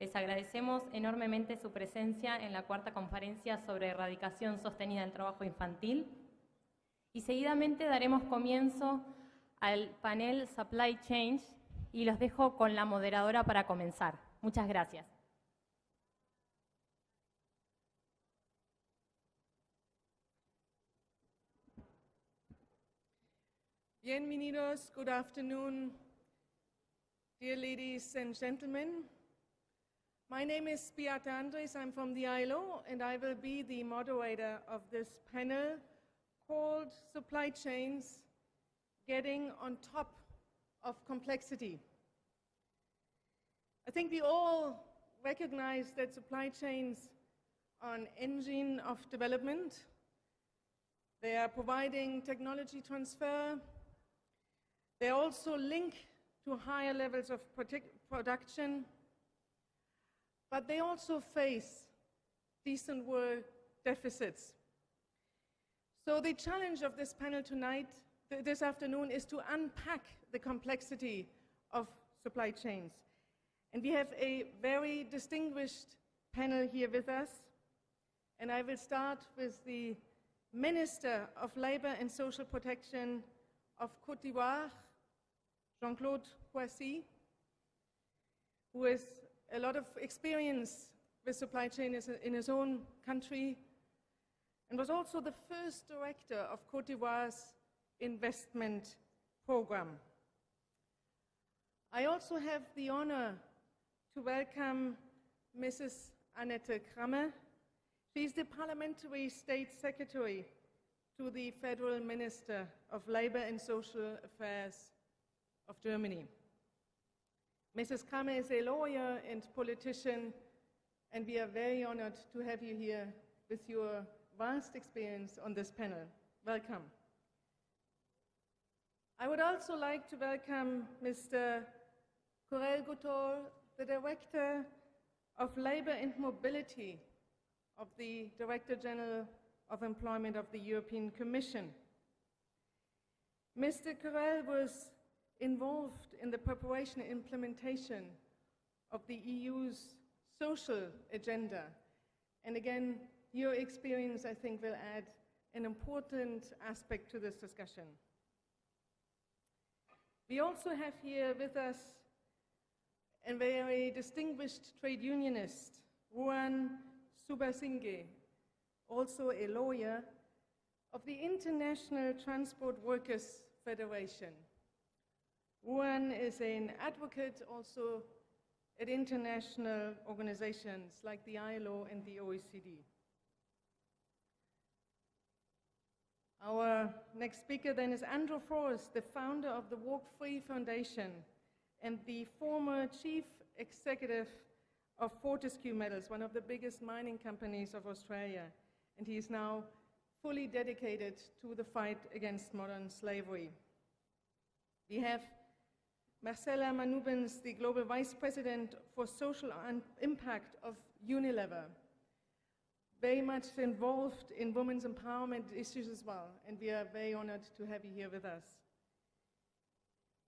Les agradecemos enormemente su presencia en la cuarta conferencia sobre erradicación sostenida del trabajo infantil y seguidamente daremos comienzo al panel Supply Chain y los dejo con la moderadora para comenzar. Muchas gracias. Bienvenidos, good afternoon, dear ladies and gentlemen. My name is Beata Andres, I'm from the ILO, and I will be the moderator of this panel called Supply Chains, Getting on Top of Complexity. I think we all recognize that supply chains are an engine of development. They are providing technology transfer. They also link to higher levels of production, but they also face decent work deficits. So the challenge of this panel tonight, this afternoon, is to unpack the complexity of supply chains. And we have a very distinguished panel here with us, and I will start with the Minister of Labor and Social Protection of Cote d'Ivoire, Jean-Claude Coissy, who has a lot of experience with supply chain in his own country and was also the first director of Cote d'Ivoire's investment program. I also have the honor to welcome Mrs. Annette Kramme. She is the Parliamentary State Secretary to the Federal Minister of Labor and Social Affairs of Germany. Mrs. Kramme is a lawyer and politician, and we are very honored to have you here with your vast experience on this panel. Welcome. I would also like to welcome Mr. Corel Goutor, the Director of Labor and Mobility of the Director General of Employment of the European Commission. Mr. Corel was involved in the preparation and implementation of the EU's social agenda. And again, your experience, I think, will add an important aspect to this discussion. We also have here with us a very distinguished trade unionist, Ruan Subasinghe, also a lawyer of the International Transport Workers Federation. Ruan is an advocate also at international organizations like the ILO and the OECD. Our next speaker then is Andrew Forrest, the founder of the Walk Free Foundation and the former chief executive of Fortescue Metals, one of the biggest mining companies of Australia. And he is now fully dedicated to the fight against modern slavery. We have Marcela Manubens, the Global Vice President for Social Impact of Unilever, very much involved in women's empowerment issues as well, and we are very honored to have you here with us.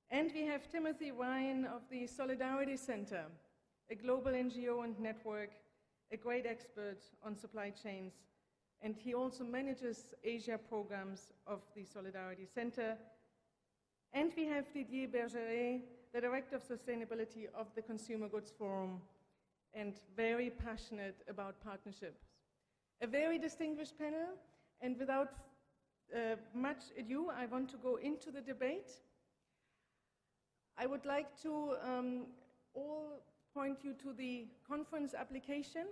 And we have Timothy Ryan of the Solidarity Center, a global NGO and network, a great expert on supply chains, and he also manages Asia programs of the Solidarity Center. And we have Didier Bergeret, the Director of Sustainability of the Consumer Goods Forum, and very passionate about partnerships. A very distinguished panel, and without much ado, I want to go into the debate. I would like to all point you to the conference application.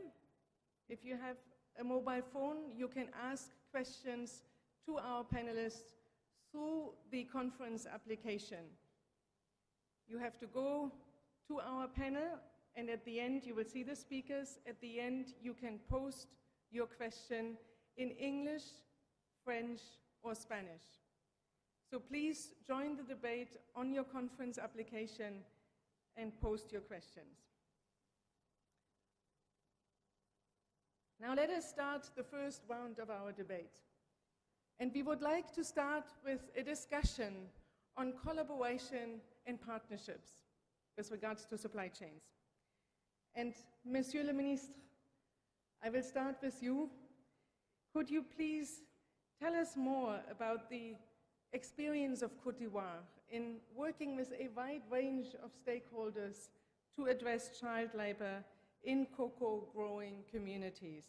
If you have a mobile phone, you can ask questions to our panelists through the conference application. You have to go to our panel, and at the end you will see the speakers. At the end you can post your question in English, French, or Spanish. So please join the debate on your conference application and post your questions. Now let us start the first round of our debate. And we would like to start with a discussion on collaboration and partnerships with regards to supply chains. And Monsieur le Ministre, I will start with you. Could you please tell us more about the experience of Côte d'Ivoire in working with a wide range of stakeholders to address child labor in cocoa growing communities?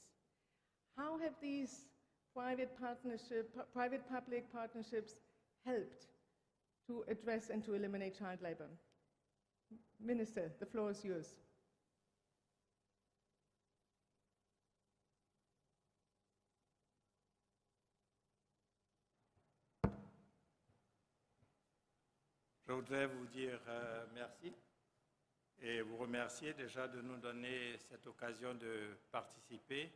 How have these private-public partnerships helped to address and to eliminate child labor? Minister, the floor is yours. Je voudrais vous dire merci et vous remercier déjà de nous donner cette occasion de participer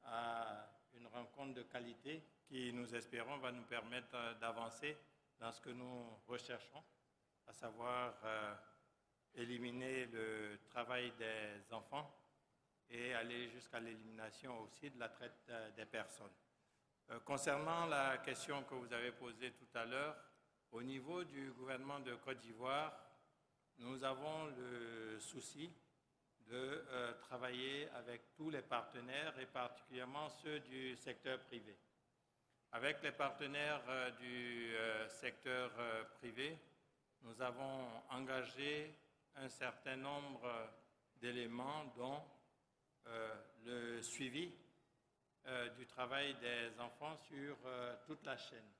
à une rencontre de qualité qui, nous espérons, va nous permettre d'avancer dans ce que nous recherchons, à savoir éliminer le travail des enfants et aller jusqu'à l'élimination aussi de la traite des personnes. Concernant la question que vous avez posée tout à l'heure, au niveau du gouvernement de Côte d'Ivoire, nous avons le souci de travailler avec tous les partenaires et particulièrement ceux du secteur privé. Avec les partenaires du secteur privé, nous avons engagé un certain nombre d'éléments dont le suivi du travail des enfants sur toute la chaîne.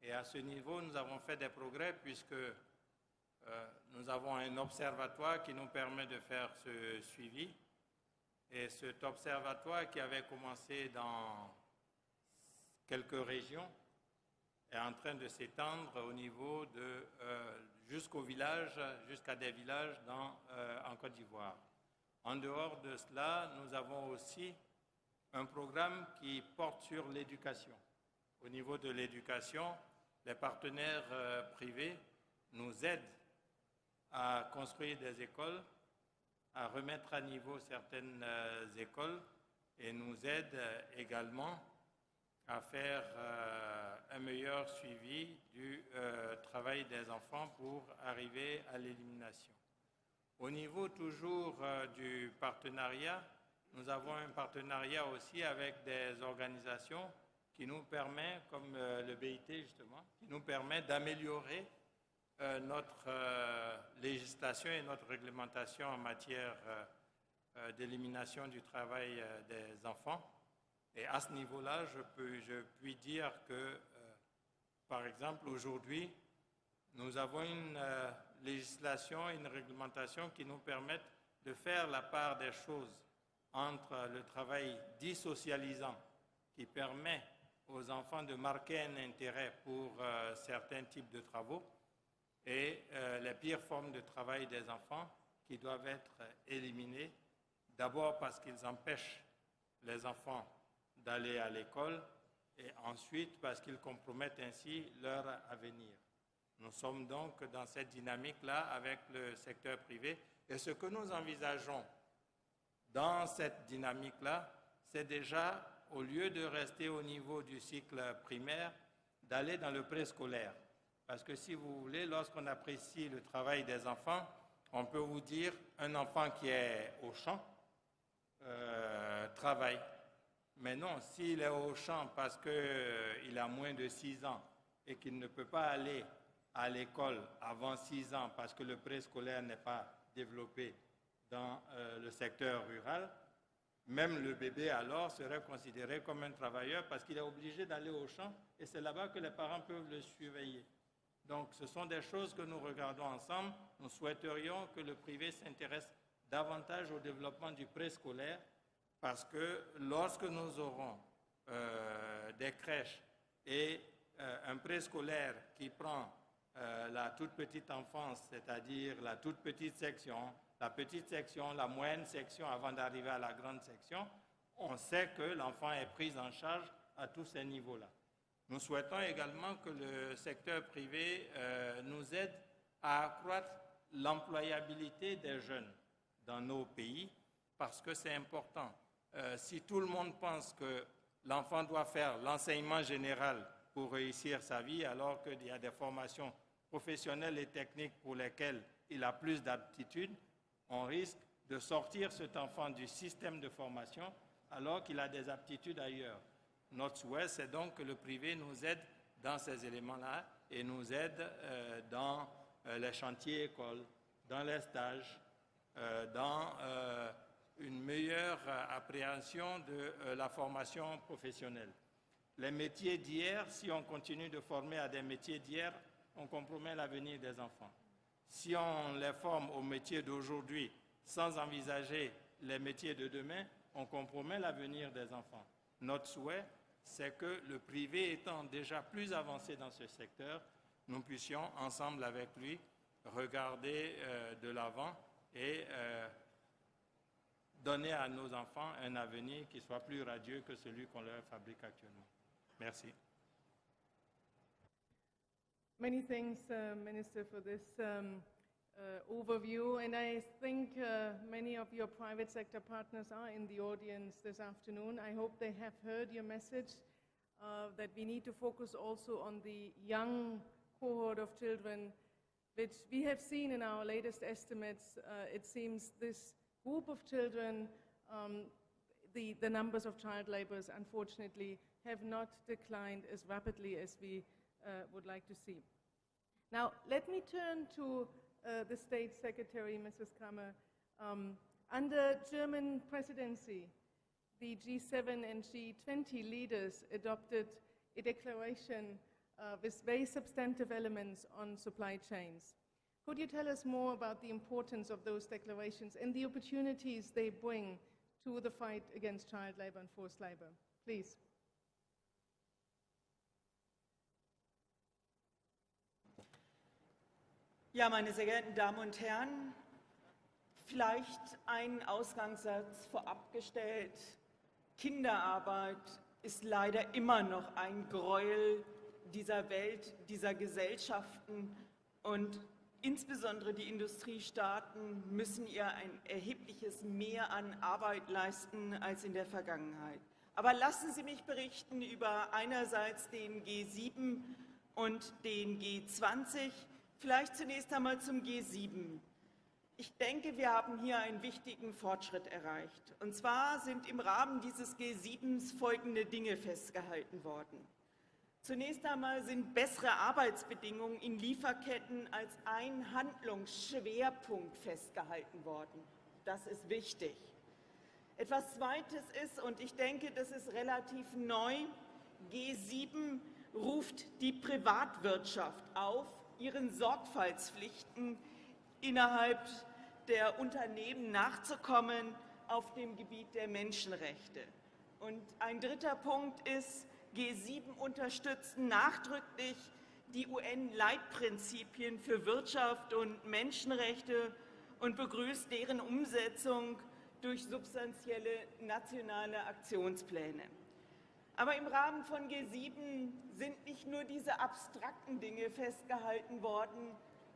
Et à ce niveau, nous avons fait des progrès puisque nous avons un observatoire qui nous permet de faire ce suivi. Et cet observatoire qui avait commencé dans quelques régions est en train de s'étendre au niveau de jusqu'au village, jusqu'à des villages en Côte d'Ivoire. En dehors de cela, nous avons aussi un programme qui porte sur l'éducation. Au niveau de l'éducation, les partenaires privés nous aident à construire des écoles, à remettre à niveau certaines écoles et nous aident également à faire un meilleur suivi du travail des enfants pour arriver à l'élimination. Au niveau toujours du partenariat, nous avons un partenariat aussi avec des organisations qui nous permet, comme le BIT justement, qui nous permet d'améliorer notre législation et notre réglementation en matière d'élimination du travail des enfants. Et à ce niveau-là, je puis dire que, par exemple, aujourd'hui, nous avons une législation, une réglementation qui nous permettent de faire la part des choses entre le travail dissocialisant qui permet aux enfants de marquer un intérêt pour certains types de travaux et les pires formes de travail des enfants qui doivent être éliminées, d'abord parce qu'ils empêchent les enfants d'aller à l'école et ensuite parce qu'ils compromettent ainsi leur avenir. Nous sommes donc dans cette dynamique-là avec le secteur privé et ce que nous envisageons dans cette dynamique-là, c'est déjà, au lieu de rester au niveau du cycle primaire, d'aller dans le préscolaire. Parce que si vous voulez, lorsqu'on apprécie le travail des enfants, on peut vous dire un enfant qui est au champ travaille. Mais non, s'il est au champ parce qu'il a moins de 6 ans et qu'il ne peut pas aller à l'école avant 6 ans parce que le préscolaire n'est pas développé dans le secteur rural, même le bébé alors serait considéré comme un travailleur parce qu'il est obligé d'aller au champ et c'est là-bas que les parents peuvent le surveiller. Donc ce sont des choses que nous regardons ensemble. Nous souhaiterions que le privé s'intéresse davantage au développement du préscolaire parce que lorsque nous aurons des crèches et un préscolaire qui prend la toute petite enfance, c'est-à-dire la toute petite section, la moyenne section avant d'arriver à la grande section, on sait que l'enfant est pris en charge à tous ces niveaux-là. Nous souhaitons également que le secteur privé nous aide à accroître l'employabilité des jeunes dans nos pays parce que c'est important. Si tout le monde pense que l'enfant doit faire l'enseignement général pour réussir sa vie alors qu'il y a des formations professionnelles et techniques pour lesquelles il a plus d'aptitudes, on risque de sortir cet enfant du système de formation alors qu'il a des aptitudes ailleurs. Notre souhait, c'est donc que le privé nous aide dans ces éléments-là et nous aide dans les chantiers écoles, dans les stages, dans une meilleure appréhension de la formation professionnelle. Les métiers d'hier, si on continue de former à des métiers d'hier, on compromet l'avenir des enfants. Si on les forme aux métiers d'aujourd'hui sans envisager les métiers de demain, on compromet l'avenir des enfants. Notre souhait, c'est que le privé étant déjà plus avancé dans ce secteur, nous puissions ensemble avec lui regarder de l'avant et donner à nos enfants un avenir qui soit plus radieux que celui qu'on leur fabrique actuellement. Merci. Many thanks, Minister, for this overview. And I think many of your private sector partners are in the audience this afternoon. I hope they have heard your message that we need to focus also on the young cohort of children, which we have seen in our latest estimates. It seems this group of children, the numbers of child laborers, unfortunately, have not declined as rapidly as we would like to see. Now, let me turn to the State Secretary, Mrs. Kammer. Under German presidency, the G7 and G20 leaders adopted a declaration with very substantive elements on supply chains. Could you tell us more about the importance of those declarations and the opportunities they bring to the fight against child labor and forced labor? Please. Ja, meine sehr geehrten Damen und Herren, vielleicht ein Ausgangssatz vorab gestellt. Kinderarbeit ist leider immer noch ein Gräuel dieser Welt, dieser Gesellschaften, und insbesondere die Industriestaaten müssen ihr ein erhebliches Mehr an Arbeit leisten als in der Vergangenheit. Aber lassen Sie mich berichten über einerseits den G7 und den G20. Vielleicht zunächst einmal zum G7. Ich denke, wir haben hier einen wichtigen Fortschritt erreicht. Und zwar sind im Rahmen dieses G7s folgende Dinge festgehalten worden. Zunächst einmal sind bessere Arbeitsbedingungen in Lieferketten als ein Handlungsschwerpunkt festgehalten worden. Das ist wichtig. Etwas Zweites ist, und ich denke, das ist relativ neu, G7 ruft die Privatwirtschaft auf, ihren Sorgfaltspflichten innerhalb der Unternehmen nachzukommen auf dem Gebiet der Menschenrechte. Und ein dritter Punkt ist, G7 unterstützt nachdrücklich die UN-Leitprinzipien für Wirtschaft und Menschenrechte und begrüßt deren Umsetzung durch substanzielle nationale Aktionspläne. Aber im Rahmen von G7 sind nicht nur diese abstrakten Dinge festgehalten worden,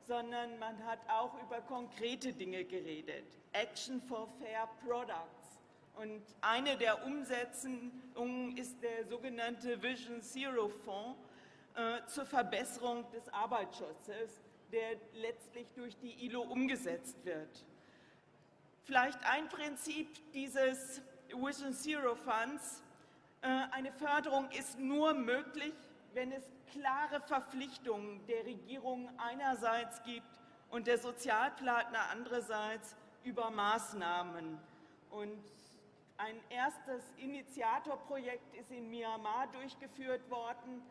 sondern man hat auch über konkrete Dinge geredet. Action for Fair Products. Und eine der Umsetzungen ist der sogenannte Vision Zero Fonds zur Verbesserung des Arbeitsschutzes, der letztlich durch die ILO umgesetzt wird. Vielleicht ein Prinzip dieses Vision Zero Funds: eine Förderung ist nur möglich, wenn es klare Verpflichtungen der Regierung einerseits gibt und der Sozialpartner andererseits über Maßnahmen. Und ein erstes Initiatorprojekt ist in Myanmar durchgeführt worden.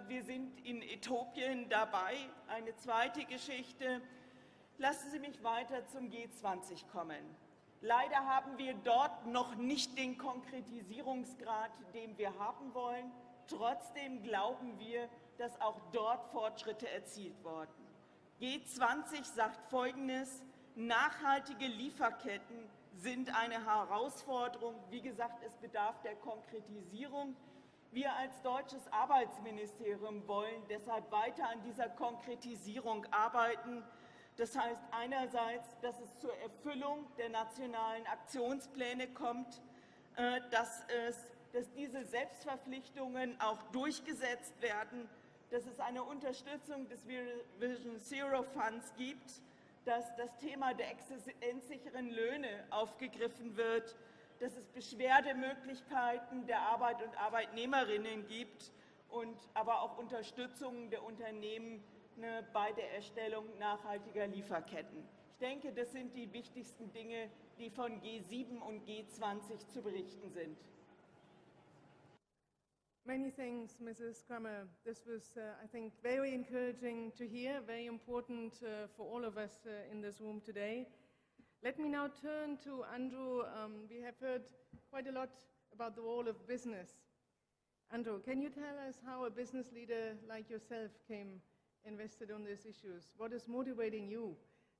Wir sind in Äthiopien dabei. Eine zweite Geschichte. Lassen Sie mich weiter zum G20 kommen. Leider haben wir dort noch nicht den Konkretisierungsgrad, den wir haben wollen. Trotzdem glauben wir, dass auch dort Fortschritte erzielt wurden. G20 sagt Folgendes: Nachhaltige Lieferketten sind eine Herausforderung. Wie gesagt, es bedarf der Konkretisierung. Wir als deutsches Arbeitsministerium wollen deshalb weiter an dieser Konkretisierung arbeiten. Das heißt einerseits, dass es zur Erfüllung der nationalen Aktionspläne kommt, dass diese Selbstverpflichtungen auch durchgesetzt werden, dass es eine Unterstützung des Vision Zero Funds gibt, dass das Thema der existenzsicheren Löhne aufgegriffen wird, dass es Beschwerdemöglichkeiten der Arbeit- und Arbeitnehmerinnen gibt und aber auch Unterstützung der Unternehmen bei der Erstellung nachhaltiger Lieferketten. Ich denke, das sind die wichtigsten Dinge, die von G7 und G20 zu berichten sind. Many thanks, Mrs. Kramer. This was, I think, very encouraging to hear, very important for all of us in this room today. Let me now turn to Andrew. We have heard quite a lot about the role of business. Andrew, can you tell us how a business leader like yourself came invested on these issues? What is motivating you?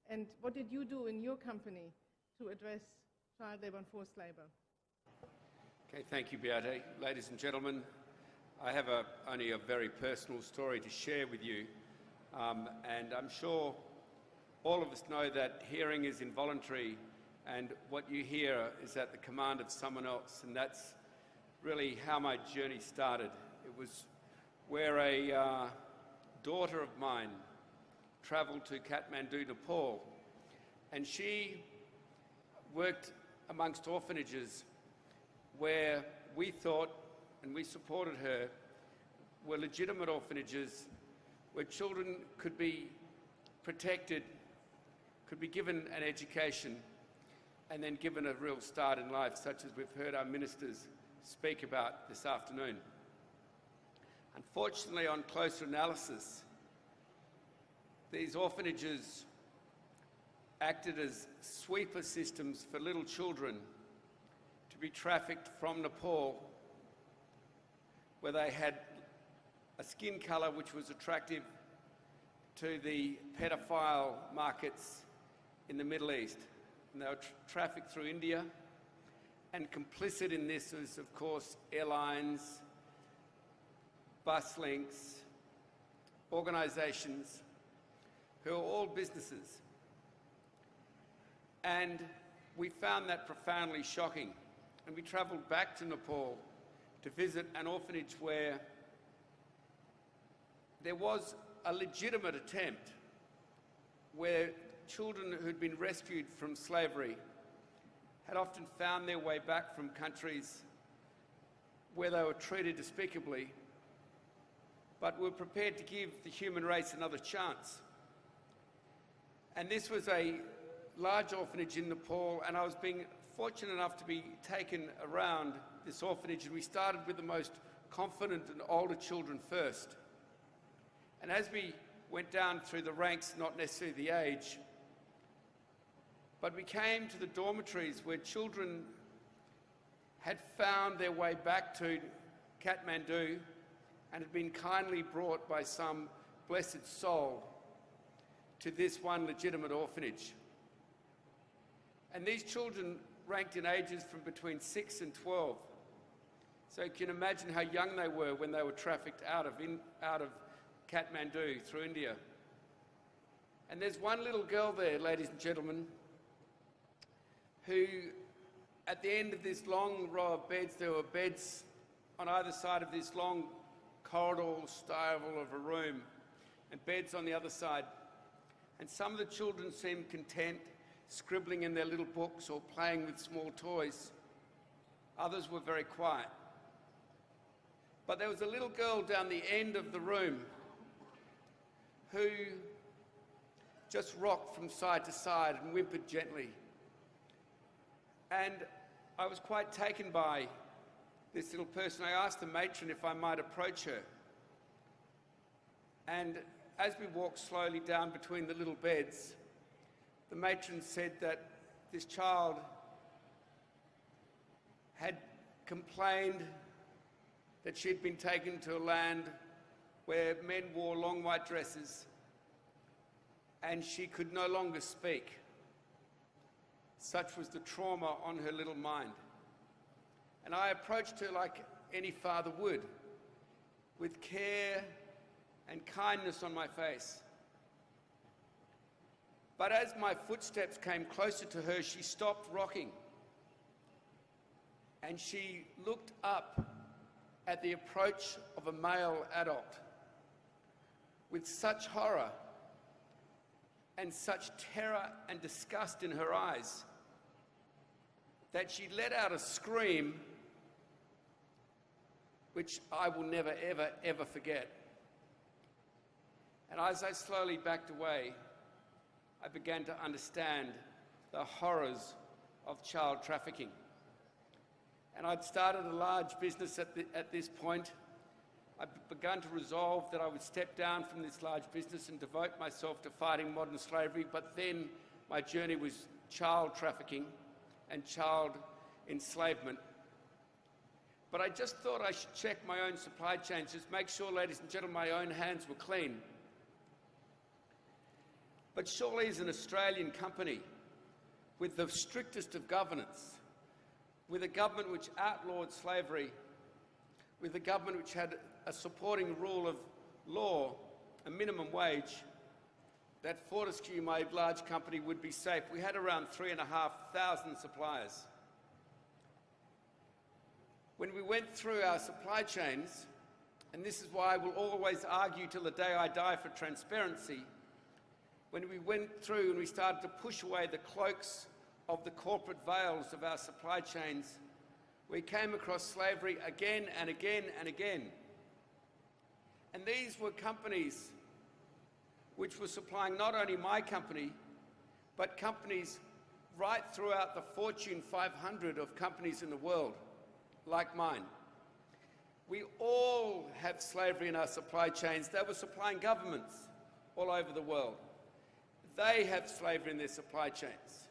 And what did you do in your company to address child labor and forced labor? Okay, thank you, Beate. Ladies and gentlemen, I have only a very personal story to share with you, and I'm sure all of us know that hearing is involuntary, and what you hear is at the command of someone else, and that's really how my journey started. It was where a daughter of mine travelled to Kathmandu, Nepal, and she worked amongst orphanages where we thought, and we supported her, were legitimate orphanages where children could be protected, could be given an education, and then given a real start in life, such as we've heard our ministers speak about this afternoon. Unfortunately, on closer analysis, these orphanages acted as sweeper systems for little children to be trafficked from Nepal, where they had a skin colour which was attractive to the pedophile markets in the Middle East. And they were trafficked through India, and complicit in this was, of course, airlines, bus links, organisations who are all businesses. And we found that profoundly shocking. And we travelled back to Nepal to visit an orphanage where there was a legitimate attempt, where children who'd been rescued from slavery had often found their way back from countries where they were treated despicably, but were prepared to give the human race another chance. And this was a large orphanage in Nepal, and I was being fortunate enough to be taken around this orphanage, and we started with the most confident and older children first. And as we went down through the ranks, not necessarily the age, but we came to the dormitories where children had found their way back to Kathmandu and had been kindly brought by some blessed soul to this one legitimate orphanage. And these children ranked in ages from between 6 and 12. So you can imagine how young they were when they were trafficked out of Kathmandu through India. And there's one little girl there, ladies and gentlemen, who at the end of this long row of beds, there were beds on either side of this long corridor style of a room, and beds on the other side. And some of the children seemed content, scribbling in their little books or playing with small toys. Others were very quiet. But there was a little girl down the end of the room who just rocked from side to side and whimpered gently. And I was quite taken by this little person. I asked the matron if I might approach her. And as we walked slowly down between the little beds, the matron said that this child had complained that she'd been taken to a land where men wore long white dresses and she could no longer speak. Such was the trauma on her little mind. And I approached her like any father would, with care and kindness on my face. But as my footsteps came closer to her, she stopped rocking. And she looked up at the approach of a male adult with such horror and such terror and disgust in her eyes that she let out a scream which I will never, ever, ever forget. And as I slowly backed away, I began to understand the horrors of child trafficking. And I'd started a large business at this point. I'd begun to resolve that I would step down from this large business and devote myself to fighting modern slavery, but then my journey was child trafficking and child enslavement. But I just thought I should check my own supply chains, just make sure, ladies and gentlemen, my own hands were clean. But surely as an Australian company with the strictest of governance, with a government which outlawed slavery, with a government which had a supporting rule of law, a minimum wage, that Fortescue, my large company, would be safe. We had around 3,500 suppliers. When we went through our supply chains, and this is why I will always argue till the day I die for transparency, when we went through and we started to push away the cloaks of the corporate veils of our supply chains, we came across slavery again and again and again. And these were companies which were supplying not only my company, but companies right throughout the Fortune 500 of companies in the world, like mine. We all have slavery in our supply chains. They were supplying governments all over the world. They have slavery in their supply chains.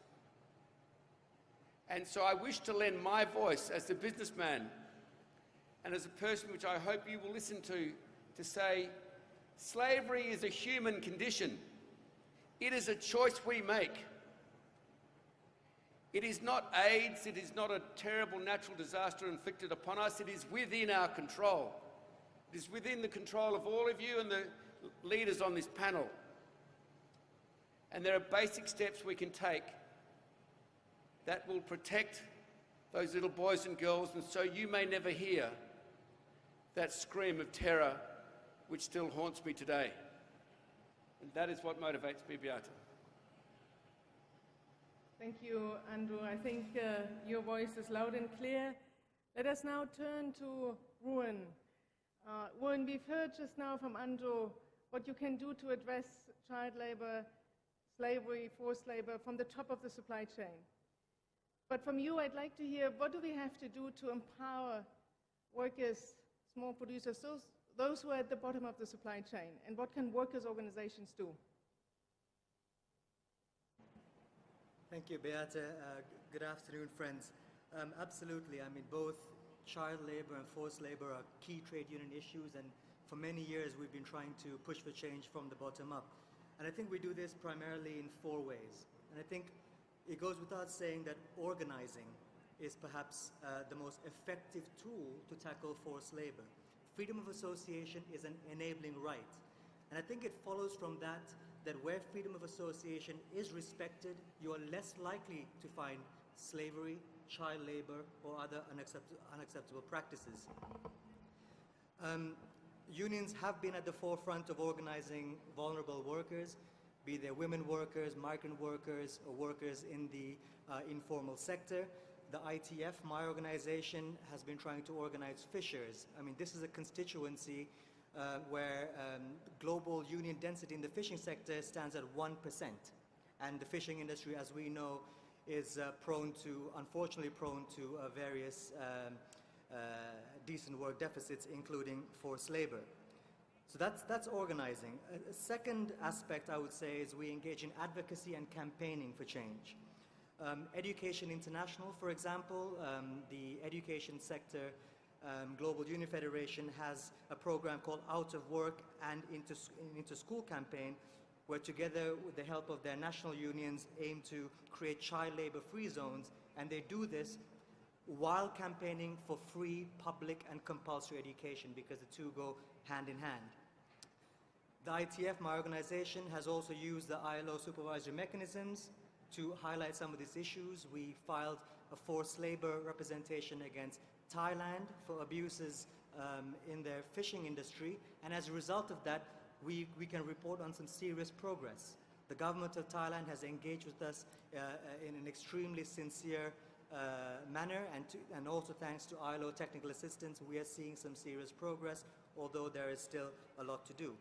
And so I wish to lend my voice as a businessman and as a person which I hope you will listen to say, slavery is a human condition. It is a choice we make. It is not AIDS, it is not a terrible natural disaster inflicted upon us, it is within our control. It is within the control of all of you and the leaders on this panel. And there are basic steps we can take that will protect those little boys and girls, and so you may never hear that scream of terror which still haunts me today. And that is what motivates me, Beata. Thank you, Andrew. I think your voice is loud and clear. Let us now turn to Ruan. Ruan, we've heard just now from Andrew what you can do to address child labor, slavery, forced labor from the top of the supply chain. But from you, I'd like to hear, what do we have to do to empower workers, small producers, those who are at the bottom of the supply chain, and what can workers' organizations do? Thank you, Beata. Good afternoon, friends. Absolutely. I mean, both child labor and forced labor are key trade union issues, and for many years we've been trying to push for change from the bottom up. And I think we do this primarily in 4 ways. And I think it goes without saying that organizing is perhaps the most effective tool to tackle forced labor. Freedom of association is an enabling right. And I think it follows from that where freedom of association is respected, you are less likely to find slavery, child labor, or other unacceptable practices. Unions have been at the forefront of organizing vulnerable workers, be they women workers, migrant workers, or workers in the informal sector. The ITF, my organization, has been trying to organize fishers. I mean, this is a constituency where global union density in the fishing sector stands at 1%. And the fishing industry, as we know, is unfortunately prone to various decent work deficits, including forced labor. So that's organizing. A second aspect, I would say, is we engage in advocacy and campaigning for change. Education International, for example, the education sector Global Union Federation has a program called Out of Work and Into School campaign, where together with the help of their national unions aim to create child labor-free zones, and they do this while campaigning for free public and compulsory education, because the two go hand in hand. The ITF, my organization, has also used the ILO supervisory mechanisms to highlight some of these issues. We filed a forced labor representation against Thailand for abuses in their fishing industry, and as a result of that, we can report on some serious progress. The government of Thailand has engaged with us in an extremely sincere manner, and also thanks to ILO technical assistance, we are seeing some serious progress, although there is still a lot to do.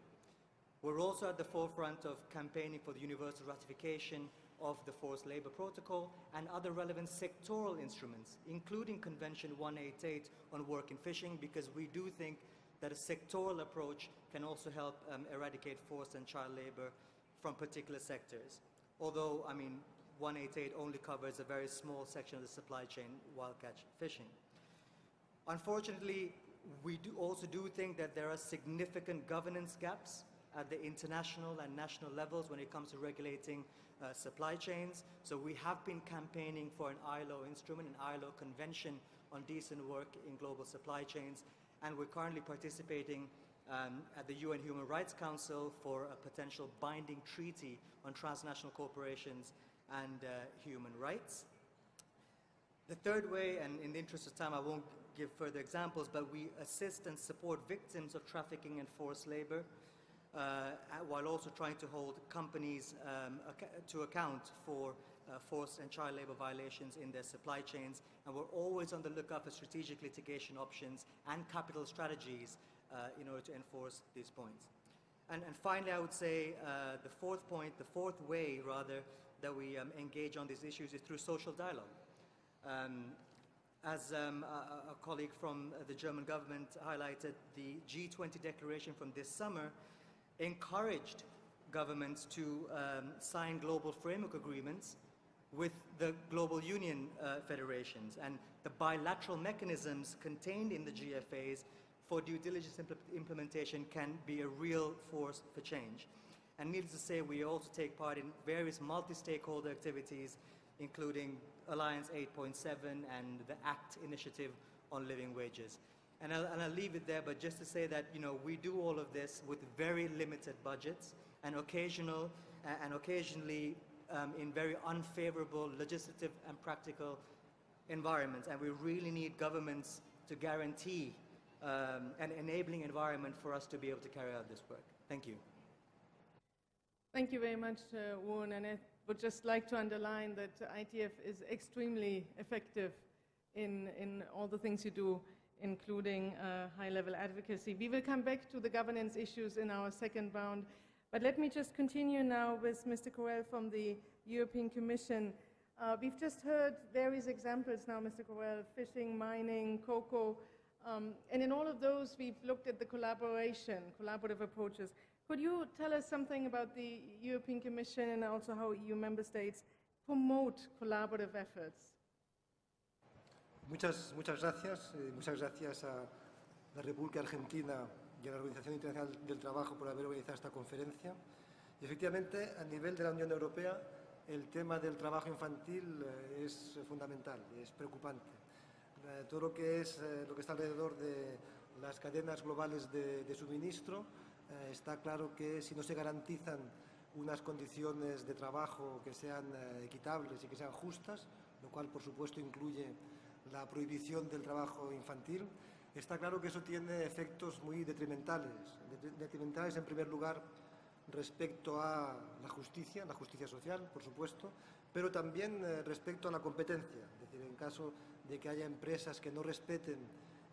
We're also at the forefront of campaigning for the universal ratification of the Forced Labor Protocol and other relevant sectoral instruments, including Convention 188 on work and fishing, because we do think that a sectoral approach can also help eradicate forced and child labor from particular sectors. Although, 188 only covers a very small section of the supply chain, wild catch fishing. Unfortunately, we also do think that there are significant governance gaps at the international and national levels when it comes to regulating supply chains. So we have been campaigning for an ILO instrument, an ILO convention on decent work in global supply chains, and we're currently participating at the UN Human Rights Council for a potential binding treaty on transnational corporations and human rights. The third way, and in the interest of time I won't give further examples, but we assist and support victims of trafficking and forced labor, while also trying to hold companies to account for forced and child labor violations in their supply chains. And we're always on the lookout for strategic litigation options and capital strategies in order to enforce these points. And finally, I would say the fourth way that we engage on these issues is through social dialogue. As a colleague from the German government highlighted, the G20 declaration from this summer encouraged governments to sign global framework agreements with the global union federations, and the bilateral mechanisms contained in the GFAs for due diligence implementation can be a real force for change. And needless to say, we also take part in various multi-stakeholder activities, including Alliance 8.7 and the ACT initiative on living wages. And I'll leave it there, but just to say that, we do all of this with very limited budgets and occasionally in very unfavorable legislative and practical environments. And we really need governments to guarantee an enabling environment for us to be able to carry out this work. Thank you. Thank you very much, Woon, and I would just like to underline that ITF is extremely effective in all the things you do, including high-level advocacy. We will come back to the governance issues in our second round, but let me just continue now with Mr. Correll from the European Commission. We've just heard various examples now, Mr. Correll, fishing, mining, cocoa, and in all of those we've looked at the collaborative approaches. Could you tell us something about the European Commission and also how EU member states promote collaborative efforts? Muchas gracias. Muchas gracias a la República Argentina y a la Organización Internacional del Trabajo por haber organizado esta conferencia. Y efectivamente, a nivel de la Unión Europea, el tema del trabajo infantil es fundamental, es preocupante. Todo lo que está alrededor de las cadenas globales de suministro, está claro que si no se garantizan unas condiciones de trabajo que sean equitables y que sean justas, lo cual por supuesto incluye la prohibición del trabajo infantil, está claro que eso tiene efectos muy detrimentales. Detrimentales en primer lugar respecto a la justicia social, por supuesto, pero también respecto a la competencia. Es decir, en caso de que haya empresas que no respeten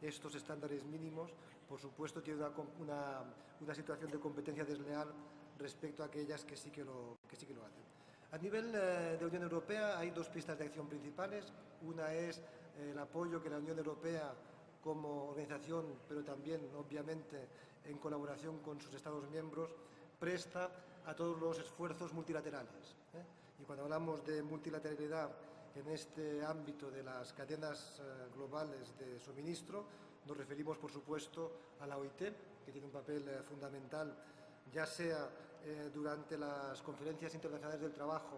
estos estándares mínimos, por supuesto tiene una situación de competencia desleal respecto a aquellas que sí que lo hacen. A nivel de Unión Europea hay dos pistas de acción principales. Una es el apoyo que la Unión Europea como organización, pero también obviamente en colaboración con sus Estados miembros, presta a todos los esfuerzos multilaterales. Y cuando hablamos de multilateralidad en este ámbito de las cadenas globales de suministro, nos referimos, por supuesto, a la OIT, que tiene un papel fundamental, ya sea durante las conferencias internacionales del trabajo,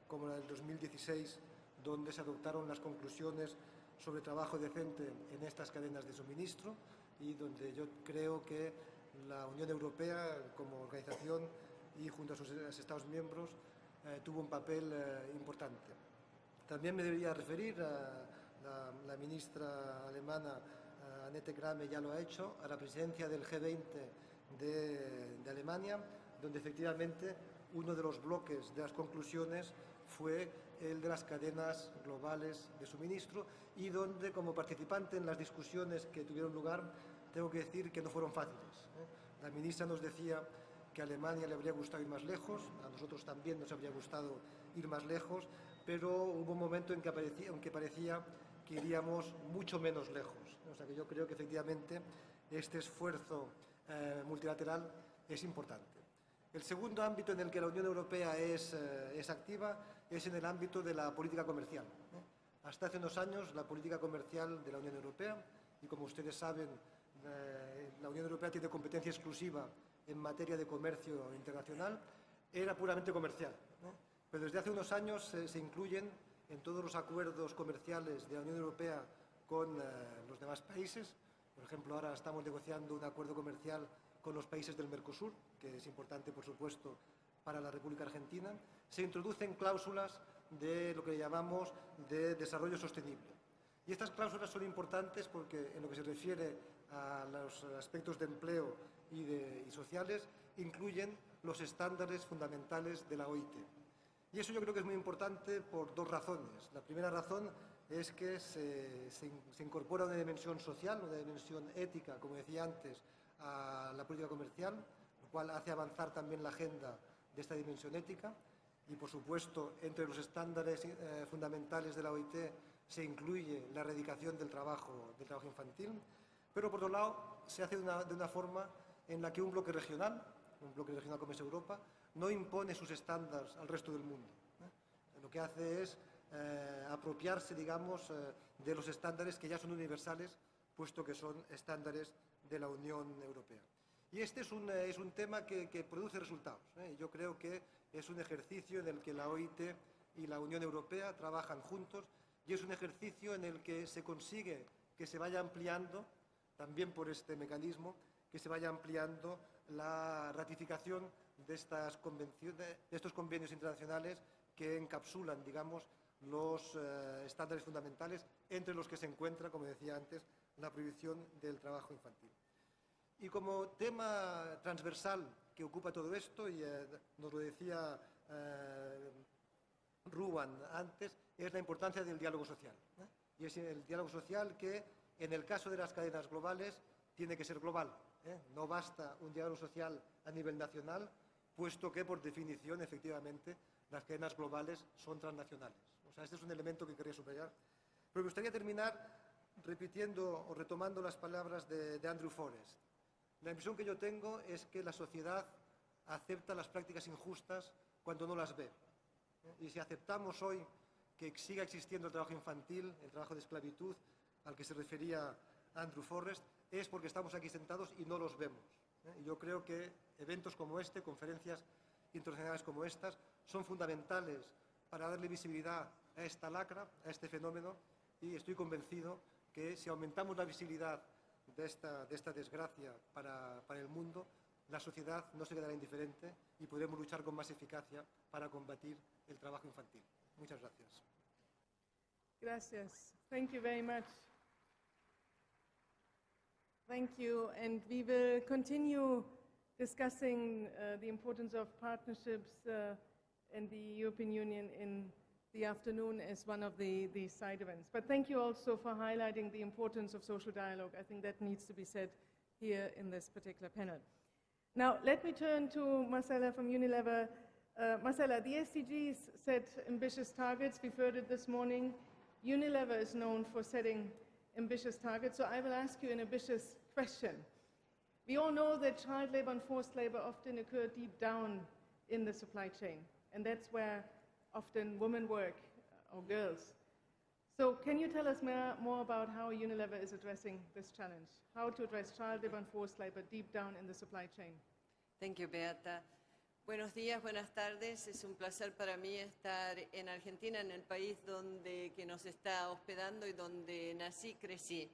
como la del 2016, donde se adoptaron las conclusiones sobre trabajo decente en estas cadenas de suministro, y donde yo creo que la Unión Europea, como organización y junto a sus Estados miembros, tuvo un papel importante. También me debería referir a la ministra alemana, Annette Kramp, ya lo ha hecho, a la presidencia del G20 de Alemania, donde efectivamente uno de los bloques de las conclusiones fue el de las cadenas globales de suministro, y donde, como participante en las discusiones que tuvieron lugar, tengo que decir que no fueron fáciles. La ministra nos decía que a Alemania le habría gustado ir más lejos, a nosotros también nos habría gustado ir más lejos, pero hubo un momento en que parecía que iríamos mucho menos lejos. O sea que yo creo que efectivamente este esfuerzo multilateral es importante. El segundo ámbito en el que la Unión Europea es activa es en el ámbito de la política comercial. Hasta hace unos años la política comercial de la Unión Europea, y como ustedes saben, la Unión Europea tiene competencia exclusiva en materia de comercio internacional, era puramente comercial. Pero desde hace unos años se incluyen en todos los acuerdos comerciales de la Unión Europea con los demás países. Por ejemplo, ahora estamos negociando un acuerdo comercial con los países del Mercosur, que es importante, por supuesto, para la República Argentina. Se introducen cláusulas de lo que llamamos de desarrollo sostenible. Y estas cláusulas son importantes porque, en lo que se refiere a los aspectos de empleo y sociales, incluyen los estándares fundamentales de la OIT. Y eso yo creo que es muy importante por dos razones. La primera razón es que se incorpora una dimensión social, una dimensión ética, como decía antes, a la política comercial, lo cual hace avanzar también la agenda de esta dimensión ética. Y, por supuesto, entre los estándares fundamentales de la OIT se incluye la erradicación del trabajo infantil, pero, por otro lado, se hace de una forma en la que un bloque regional como es Europa, no impone sus estándares al resto del mundo. Lo que hace es apropiarse, digamos, de los estándares que ya son universales, puesto que son estándares de la Unión Europea. Y este es un tema que produce resultados. Yo creo que es un ejercicio en el que la OIT y la Unión Europea trabajan juntos, y es un ejercicio en el que se consigue que se vaya ampliando, también por este mecanismo, que se vaya ampliando la ratificación de estos convenios internacionales que encapsulan, digamos, los estándares fundamentales, entre los que se encuentra, como decía antes, la prohibición del trabajo infantil. Y como tema transversal que ocupa todo esto, y nos lo decía Ruan antes, es la importancia del diálogo social. Y es el diálogo social que, en el caso de las cadenas globales, tiene que ser global. No basta un diálogo social a nivel nacional, puesto que, por definición, efectivamente, las cadenas globales son transnacionales. O sea, este es un elemento que quería subrayar. Pero me gustaría terminar repitiendo o retomando las palabras de Andrew Forrest. La impresión que yo tengo es que la sociedad acepta las prácticas injustas cuando no las ve. Y si aceptamos hoy que siga existiendo el trabajo infantil, el trabajo de esclavitud, al que se refería Andrew Forrest, es porque estamos aquí sentados y no los vemos. Y yo creo que eventos como este, conferencias internacionales como estas, son fundamentales para darle visibilidad a esta lacra, a este fenómeno, y estoy convencido que si aumentamos la visibilidad de esta desgracia para el mundo, la sociedad no se quedará indiferente y podremos luchar con más eficacia para combatir el trabajo infantil. Muchas gracias. Gracias. Thank you very much. Thank you, and we will continue discussing the importance of partnerships in the European Union in the afternoon as one of the side events. But thank you also for highlighting the importance of social dialogue. I think that needs to be said here in this particular panel. Now, let me turn to Marcella from Unilever. Marcella, the SDGs set ambitious targets. We've heard it this morning. Unilever is known for setting ambitious targets, so I will ask you an ambitious question. We all know that child labor and forced labor often occur deep down in the supply chain, and that's where often women work, or girls. So can you tell us more about how Unilever is addressing this challenge? How to address child labor and forced labor deep down in the supply chain? Thank you, Beata. Buenos días, buenas tardes. Es un placer para mí estar en Argentina, en el país que nos está hospedando y donde nací y crecí.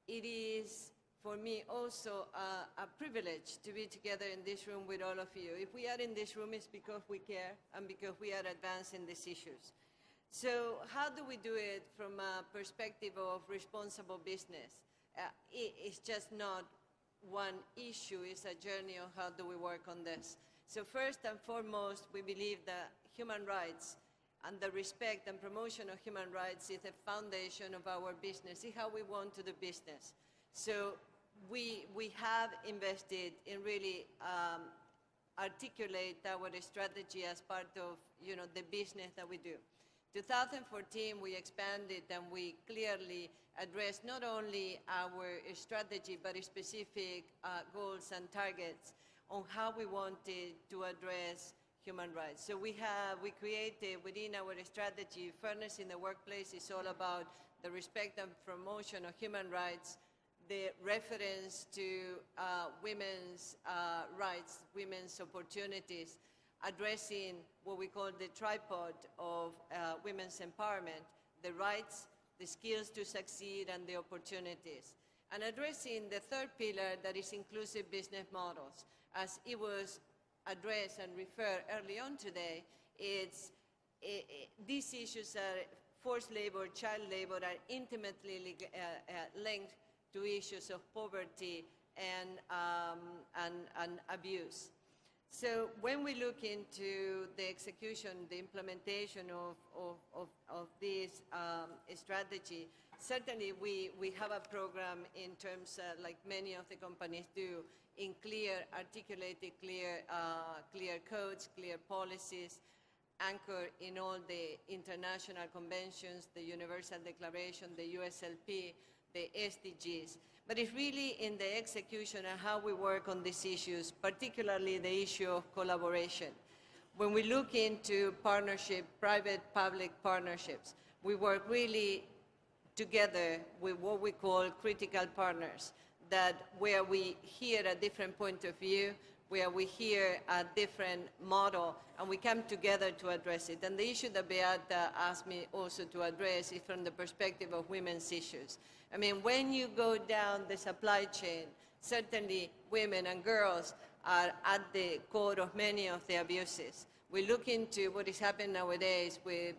It is for me also a privilege to be together in this room with all of you. If we are in this room, it's because we care and because we are advancing these issues. So how do we do it from a perspective of responsible business? It's just not one issue, it's a journey on how do we work on this. So first and foremost, we believe that human rights and the respect and promotion of human rights is the foundation of our business, is how we want to do business. So we have invested in really articulate our strategy as part of the business that we do. 2014, we expanded and we clearly addressed not only our strategy, but specific goals and targets on how we wanted to address human rights. So we created within our strategy, fairness in the workplace is all about the respect and promotion of human rights, the reference to women's rights, women's opportunities, addressing what we call the tripod of women's empowerment, the rights, the skills to succeed, and the opportunities. And addressing the third pillar, that is inclusive business models. As it was addressed and referred early on today, these issues are forced labor, child labor, are intimately linked to issues of poverty and abuse. So when we look into the execution, the implementation of this strategy, certainly we have a program in terms, like many of the companies do, in articulated clear codes, clear policies, anchored in all the international conventions, the Universal Declaration, the USLP, the SDGs. But it's really in the execution and how we work on these issues, particularly the issue of collaboration. When we look into partnership, private-public partnerships, we work really together with what we call critical partners, where we hear a different point of view, where we hear a different model, and we come together to address it. And the issue that Beata asked me also to address is from the perspective of women's issues. I mean, when you go down the supply chain, certainly women and girls are at the core of many of the abuses. We look into what is happening nowadays with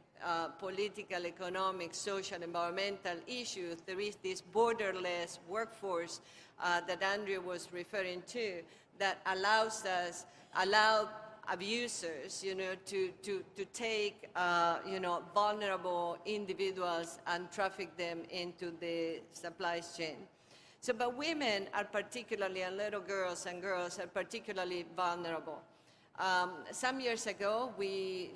political, economic, social, environmental issues. There is this borderless workforce that Andrew was referring to that allow abusers, to take, vulnerable individuals and traffic them into the supply chain. So, but women are particularly, and little girls and girls are particularly vulnerable. Some years ago, we,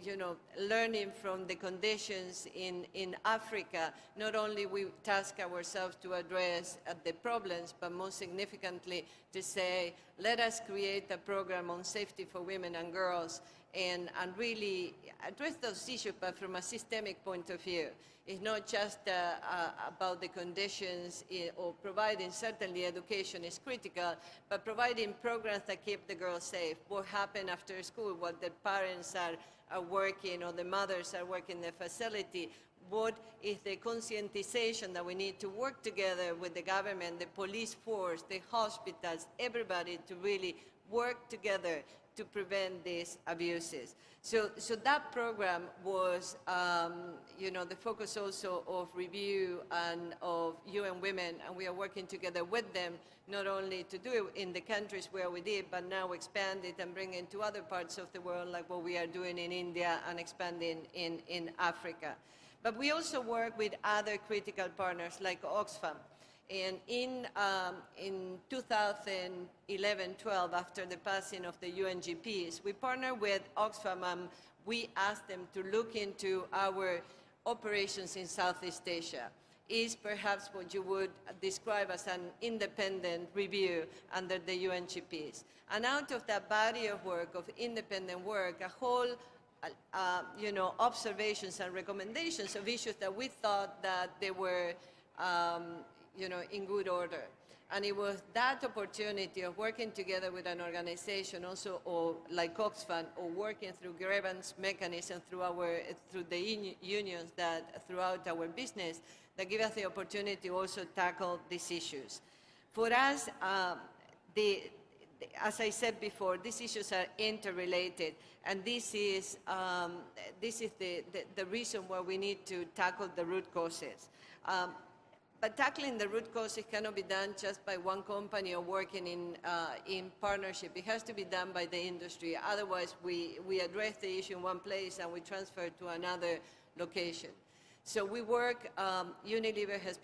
learning from the conditions in Africa, not only we task ourselves to address the problems, but most significantly to say, let us create a program on safety for women and girls and really address those issues, but from a systemic point of view. It's not just about the conditions or providing, certainly education is critical, but providing programs that keep the girls safe. What happened after school, what the parents are working or the mothers are working in the facility, what is the conscientization that we need to work together with the government, the police force, the hospitals, everybody to really work together to prevent these abuses. So that program was, the focus also of review and of UN Women, and we are working together with them, not only to do it in the countries where we did, but now expand it and bring it to other parts of the world, like what we are doing in India and expanding in Africa. But we also work with other critical partners like Oxfam. And in 2011-12, after the passing of the UNGPs, we partnered with Oxfam and we asked them to look into our operations in Southeast Asia. Is perhaps what you would describe as an independent review under the UNGPs. And out of that body of work, of independent work, a whole observations and recommendations of issues that we thought that they were in good order. And it was that opportunity of working together with an organization also, or like Oxfam, or working through grievance mechanisms through the unions that throughout our business, that give us the opportunity to also tackle these issues. For us, as I said before, these issues are interrelated, and this is the reason why we need to tackle the root causes. But tackling the root causes cannot be done just by one company or working in partnership. It has to be done by the industry. Otherwise, we address the issue in one place and we transfer to another location. So we work, Unilever has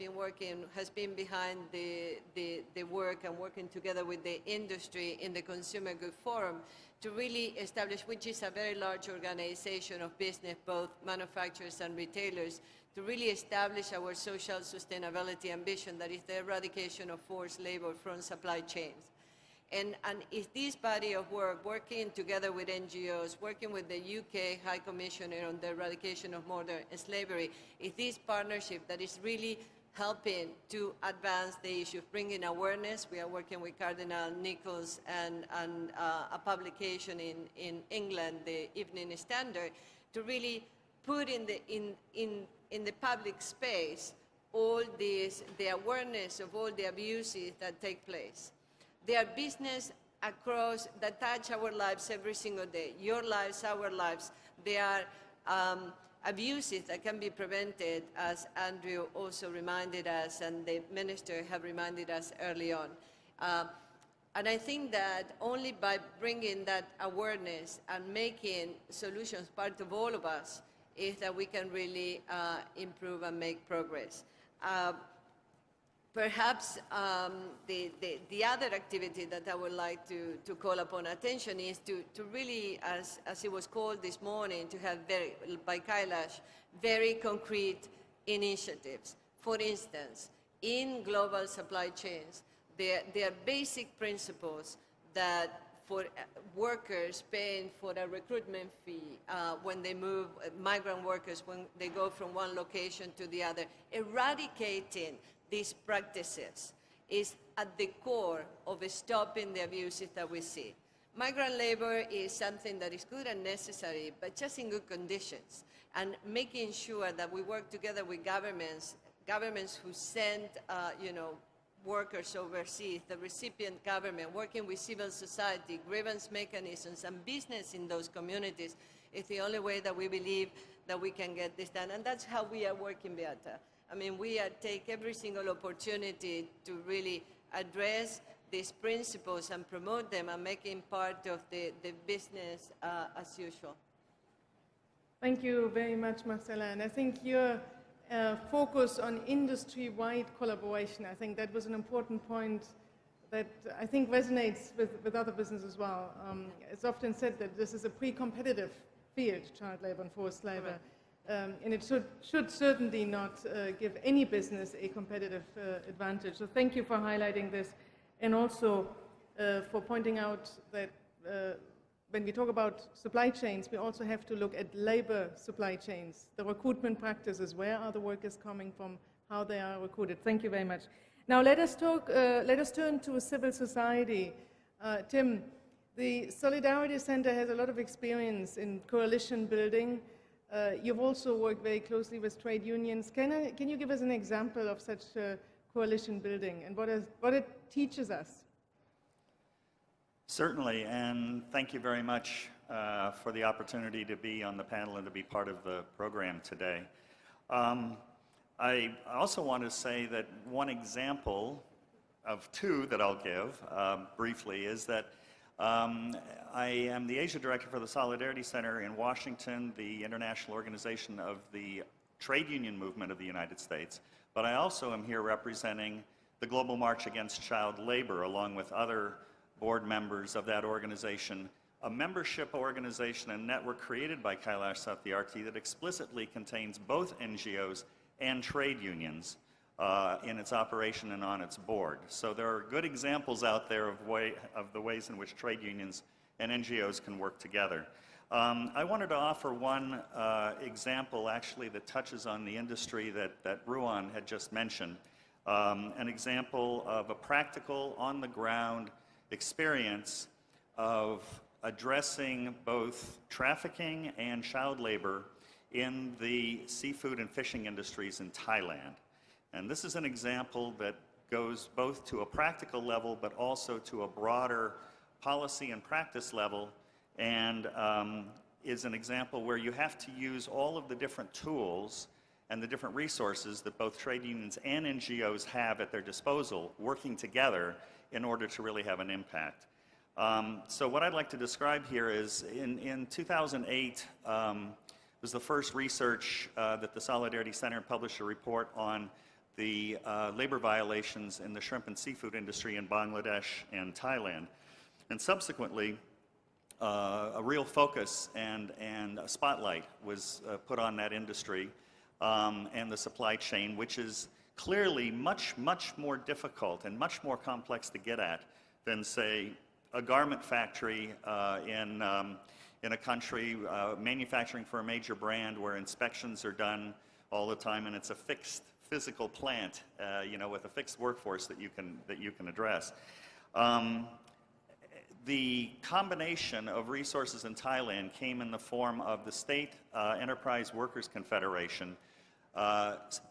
been behind the work and working together with the industry in the Consumer Goods Forum to really establish, which is a very large organization of business, both manufacturers and retailers, to really establish our social sustainability ambition, that is the eradication of forced labor from supply chains. And it's this body of work, working together with NGOs, working with the UK High Commissioner on the eradication of modern slavery, is this partnership that is really helping to advance the issue of bringing awareness. We are working with Cardinal Nichols and a publication in England, the Evening Standard, to really put in the public space all this, the awareness of all the abuses that take place. They are business across that touch our lives every single day, your lives, our lives. They are abuses that can be prevented, as Andrew also reminded us and the minister have reminded us early on. And I think that only by bringing that awareness and making solutions part of all of us is that we can really improve and make progress. Perhaps the other activity that I would like to call upon attention is to really, as it was called this morning, to have by Kailash, very concrete initiatives. For instance, in global supply chains, there are basic principles that for workers paying for a recruitment fee when they move, migrant workers, when they go from one location to the other, eradicating these practices is at the core of stopping the abuses that we see. Migrant labor is something that is good and necessary, but just in good conditions, and making sure that we work together with governments who send, workers overseas, the recipient government, working with civil society, grievance mechanisms, and business in those communities is the only way that we believe that we can get this done. And that's how we are working, Beata. I mean, we take every single opportunity to really address these principles and promote them and make them part of the business as usual. Thank you very much, Marcela. And I think your focus on industry-wide collaboration, I think that was an important point that I think resonates with other business as well. It's often said that this is a pre-competitive field, child labor and forced labor. And it should certainly not give any business a competitive advantage. So thank you for highlighting this, and also for pointing out that when we talk about supply chains, we also have to look at labor supply chains, the recruitment practices, where are the workers coming from, how they are recruited. Thank you very much. Now let us turn to civil society. Tim, the Solidarity Center has a lot of experience in coalition building. You've also worked very closely with trade unions. Can you give us an example of such coalition building and what it teaches us? Certainly, and thank you very much for the opportunity to be on the panel and to be part of the program today. I also want to say that one example of two that I'll give briefly is that I am the Asia Director for the Solidarity Center in Washington, the international organization of the trade union movement of the United States, but I also am here representing the Global March Against Child Labor along with other board members of that organization, a membership organization and network created by Kailash Satyarthi that explicitly contains both NGOs and trade unions in its operation and on its board. So there are good examples out there of the ways in which trade unions and NGOs can work together. I wanted to offer one example actually that touches on the industry that Ruan had just mentioned, an example of a practical, on-the-ground experience of addressing both trafficking and child labor in the seafood and fishing industries in Thailand. And this is an example that goes both to a practical level but also to a broader policy and practice level, and is an example where you have to use all of the different tools and the different resources that both trade unions and NGOs have at their disposal, working together in order to really have an impact. So what I'd like to describe here is in 2008 was the first research that the Solidarity Center published a report on the labor violations in the shrimp and seafood industry in Bangladesh and Thailand. And subsequently, a real focus and a spotlight was put on that industry and the supply chain, which is clearly much more difficult and much more complex to get at than, say, a garment factory in a country manufacturing for a major brand where inspections are done all the time and it's a fixed physical plant, you know, with a fixed workforce that you can address. The combination of resources in Thailand came in the form of the State Enterprise Workers Confederation,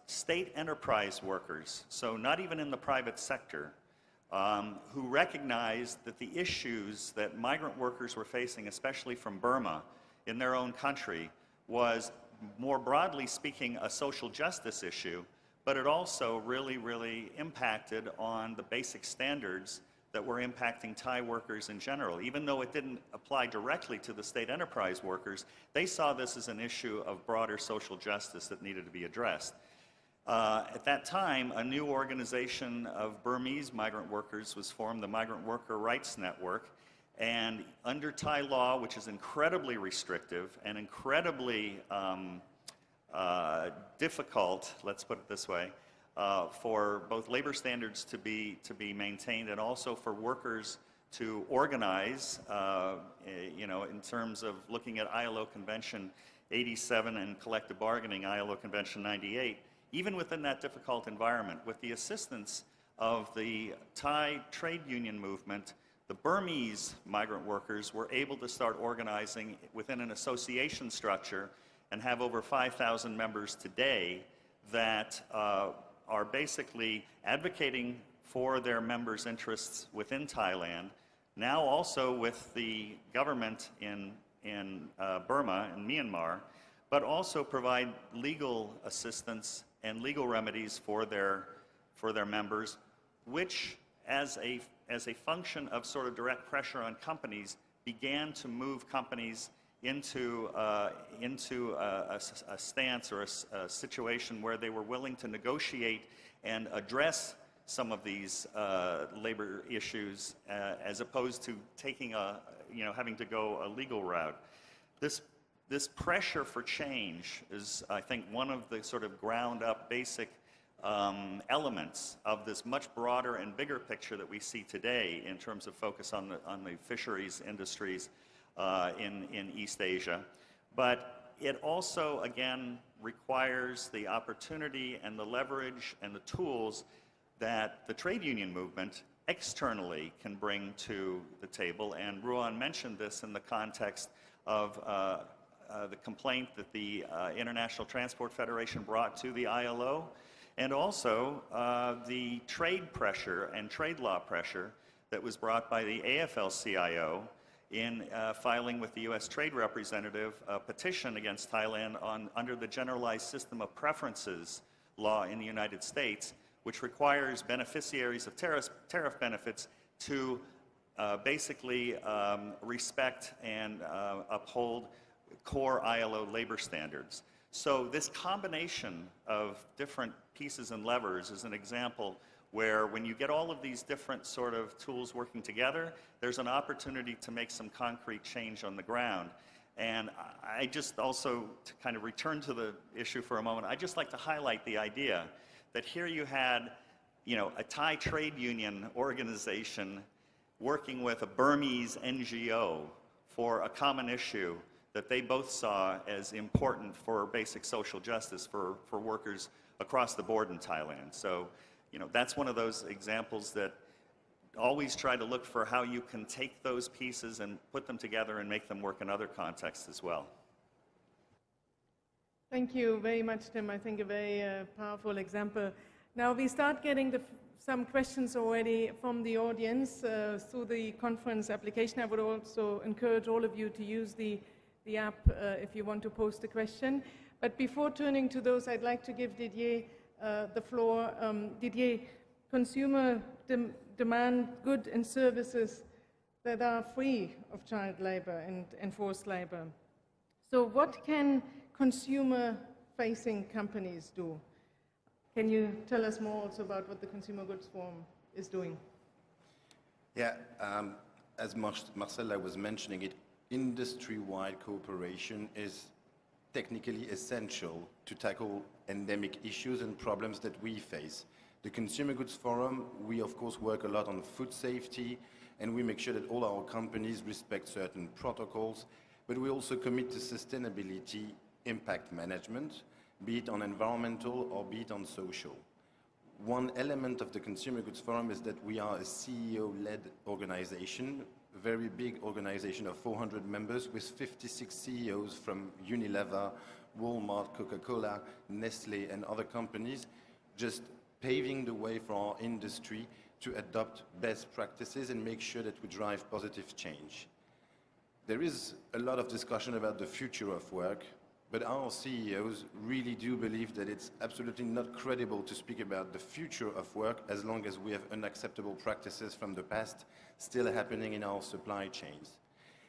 state enterprise workers, so not even in the private sector, who recognized that the issues that migrant workers were facing, especially from Burma, in their own country, was, more broadly speaking, a social justice issue, but it also really impacted on the basic standards that were impacting Thai workers in general. Even though it didn't apply directly to the state enterprise workers, they saw this as an issue of broader social justice that needed to be addressed. At that time, a new organization of Burmese migrant workers was formed, the Migrant Worker Rights Network, and under Thai law, which is incredibly restrictive and incredibly difficult, let's put it this way, for both labor standards to be maintained and also for workers to organize, you know, in terms of looking at ILO Convention 87 and collective bargaining, ILO Convention 98. Even within that difficult environment, with the assistance of the Thai trade union movement, the Burmese migrant workers were able to start organizing within an association structure and have over 5,000 members today that are basically advocating for their members' interests within Thailand, now also with the government in Burma and Myanmar, but also provide legal assistance and legal remedies for their members, which as a function of sort of direct pressure on companies began to move companies into a stance or a situation where they were willing to negotiate and address some of these labor issues as opposed to taking having to go a legal route. This pressure for change is, I think, one of the sort of ground-up basic elements of this much broader and bigger picture that we see today in terms of focus on the fisheries industries in East Asia. But it also, again, requires the opportunity and the leverage and the tools that the trade union movement externally can bring to the table. And Ruan mentioned this in the context of the complaint that the International Transport Federation brought to the ILO, and also the trade pressure and trade law pressure that was brought by the AFL-CIO in filing with the U.S. Trade Representative a petition against Thailand under the Generalized System of Preferences law in the United States, which requires beneficiaries of tariff benefits to basically respect and uphold core ILO labor standards. So this combination of different pieces and levers is an example where when you get all of these different sort of tools working together, there's an opportunity to make some concrete change on the ground. And I just also, to kind of return to the issue for a moment, I'd just like to highlight the idea that here you had, you know, a Thai trade union organization working with a Burmese NGO for a common issue that they both saw as important for basic social justice for workers across the board in Thailand. So, you know, that's one of those examples that always try to look for how you can take those pieces and put them together and make them work in other contexts as well. Thank you very much, Tim. I think a very powerful example. Now we start getting some questions already from the audience through the conference application. I would also encourage all of you to use the app if you want to post a question. But before turning to those, I'd like to give Didier the floor. Didier, consumer demand goods and services that are free of child labor and forced labor. So what can consumer-facing companies do? Can you tell us more also about what the Consumer Goods Forum is doing? Yeah, as Marcella was mentioning it, industry-wide cooperation is technically essential to tackle endemic issues and problems that we face. The Consumer Goods Forum, we of course work a lot on food safety, and we make sure that all our companies respect certain protocols, but we also commit to sustainability impact management, be it on environmental or be it on social. One element of the Consumer Goods Forum is that we are a CEO-led organization, a very big organization of 400 members with 56 CEOs from Unilever, Walmart, Coca-Cola, Nestle, and other companies, just paving the way for our industry to adopt best practices and make sure that we drive positive change. There is a lot of discussion about the future of work, but our CEOs really do believe that it's absolutely not credible to speak about the future of work as long as we have unacceptable practices from the past still happening in our supply chains.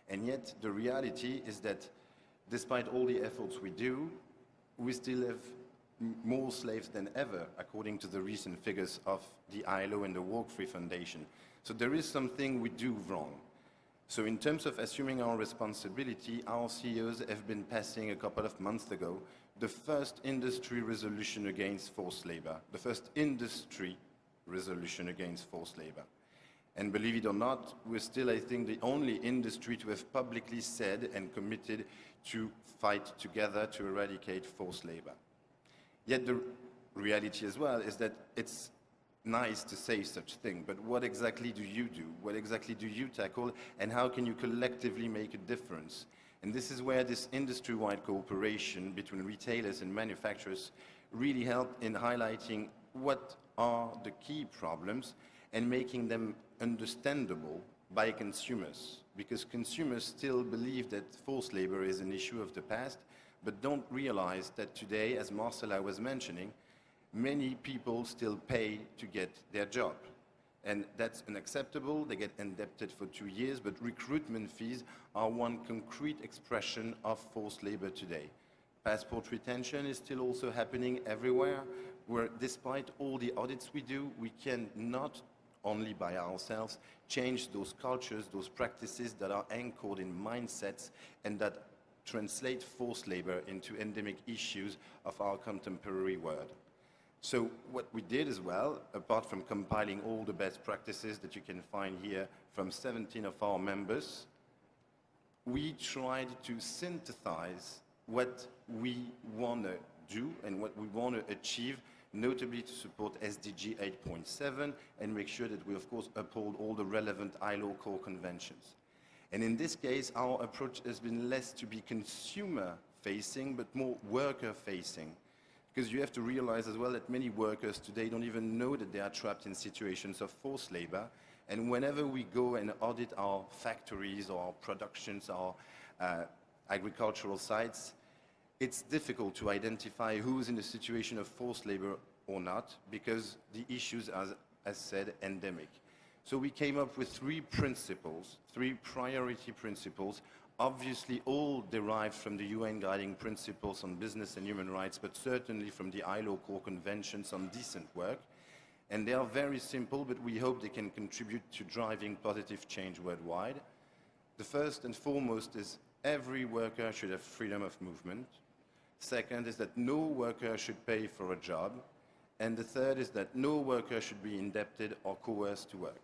And yet, the reality is that despite all the efforts we do, we still have more slaves than ever, according to the recent figures of the ILO and the Work Free Foundation. So there is something we do wrong. So in terms of assuming our responsibility, our CEOs have been passing a couple of months ago the first industry resolution against forced labor, the first industry resolution against forced labor. And believe it or not, we're still, I think, the only industry to have publicly said and committed to fight together to eradicate forced labor. Yet the reality as well is that it's nice to say such thing, but what exactly do you do? What exactly do you tackle? And how can you collectively make a difference? And this is where this industry-wide cooperation between retailers and manufacturers really help in highlighting what are the key problems and making them understandable by consumers. Because consumers still believe that forced labor is an issue of the past, but don't realize that today, as Marcella was mentioning, many people still pay to get their job. And that's unacceptable. They get indebted for 2 years, but recruitment fees are one concrete expression of forced labor today. Passport retention is still also happening everywhere, where despite all the audits we do, we can not only by ourselves change those cultures, those practices that are anchored in mindsets and that translate forced labor into endemic issues of our contemporary world. So what we did as well, apart from compiling all the best practices that you can find here from 17 of our members, we tried to synthesize what we want to do and what we want to achieve, notably to support SDG 8.7 and make sure that we, of course, uphold all the relevant ILO core conventions. And in this case, our approach has been less to be consumer-facing, but more worker-facing. Because you have to realize as well that many workers today don't even know that they are trapped in situations of forced labor. And whenever we go and audit our factories or our productions, our agricultural sites, it's difficult to identify who's in a situation of forced labor or not, because the issues are, as said, endemic. So we came up with 3 principles, 3 priority principles, obviously all derived from the UN Guiding Principles on Business and Human Rights, but certainly from the ILO Core Conventions on Decent Work. And they are very simple, but we hope they can contribute to driving positive change worldwide. The first and foremost is every worker should have freedom of movement. Second is that no worker should pay for a job. And the third is that no worker should be indebted or coerced to work.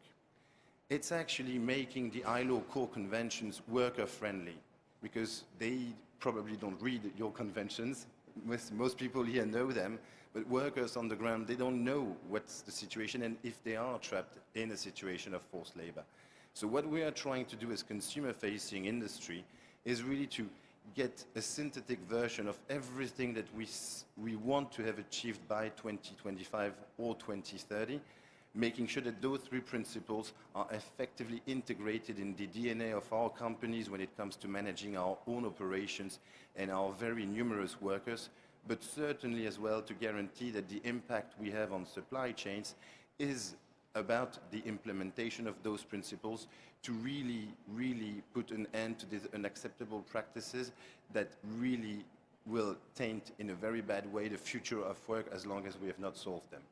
It's actually making the ILO core conventions worker-friendly, because they probably don't read your conventions. Most people here know them, but workers on the ground, they don't know what's the situation and if they are trapped in a situation of forced labor. So what we are trying to do as consumer-facing industry is really to get a synthetic version of everything that we want to have achieved by 2025 or 2030, making sure that those three principles are effectively integrated in the DNA of our companies when it comes to managing our own operations and our very numerous workers, but certainly as well to guarantee that the impact we have on supply chains is about the implementation of those principles to really put an end to these unacceptable practices that really will taint in a very bad way the future of work as long as we have not solved them.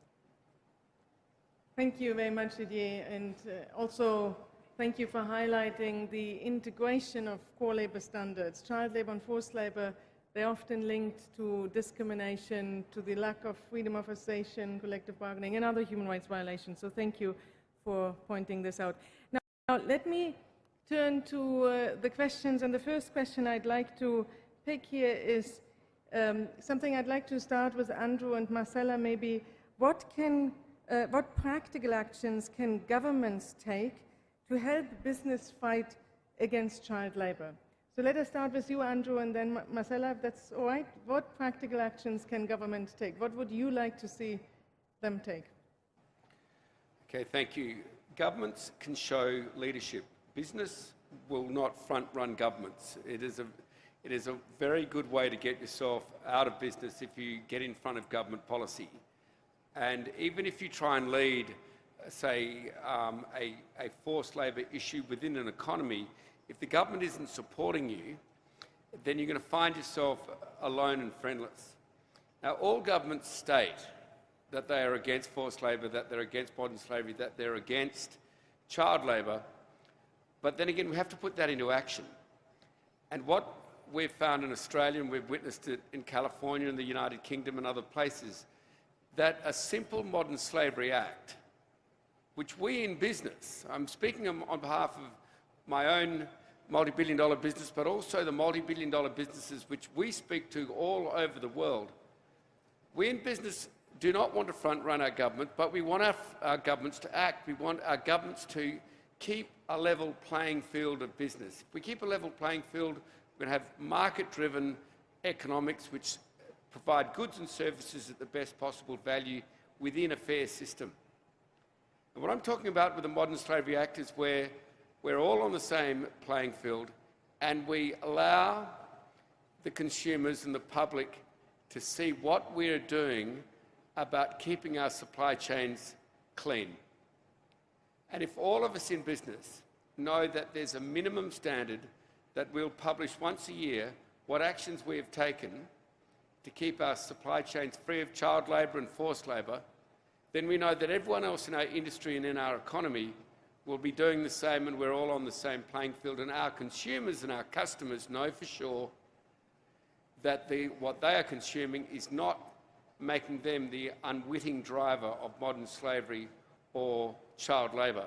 Thank you very much, Didier, and also thank you for highlighting the integration of core labor standards. Child labor and forced labor, they're often linked to discrimination, to the lack of freedom of association, collective bargaining, and other human rights violations. So thank you for pointing this out. Now let me turn to the questions, and the first question I'd like to pick here is something I'd like to start with Andrew and Marcella, maybe. What practical actions can governments take to help business fight against child labor? So let us start with you, Andrew, and then Marcella, if that's all right. What practical actions can governments take? What would you like to see them take? Okay, thank you. Governments can show leadership. Business will not front-run governments. It is a very good way to get yourself out of business if you get in front of government policy. And even if you try and lead, say, a forced labour issue within an economy, if the government isn't supporting you, then you're going to find yourself alone and friendless. Now, all governments state that they are against forced labour, that they're against modern slavery, that they're against child labour, but then again, we have to put that into action. And what we've found in Australia, and we've witnessed it in California and the United Kingdom and other places, that a simple Modern Slavery Act, which we in business, I'm speaking on behalf of my own multi-billion-dollar business, but also the multi-billion-dollar businesses which we speak to all over the world. We in business do not want to front-run our government, but we want our governments to act. We want our governments to keep a level playing field of business. If we keep a level playing field, we're going to have market-driven economics which provide goods and services at the best possible value within a fair system. And what I'm talking about with the Modern Slavery Act is where we're all on the same playing field and we allow the consumers and the public to see what we're doing about keeping our supply chains clean. And if all of us in business know that there's a minimum standard that we'll publish once a year, what actions we have taken to keep our supply chains free of child labour and forced labour, then we know that everyone else in our industry and in our economy will be doing the same, and we're all on the same playing field. And our consumers and our customers know for sure that what they are consuming is not making them the unwitting driver of modern slavery or child labour.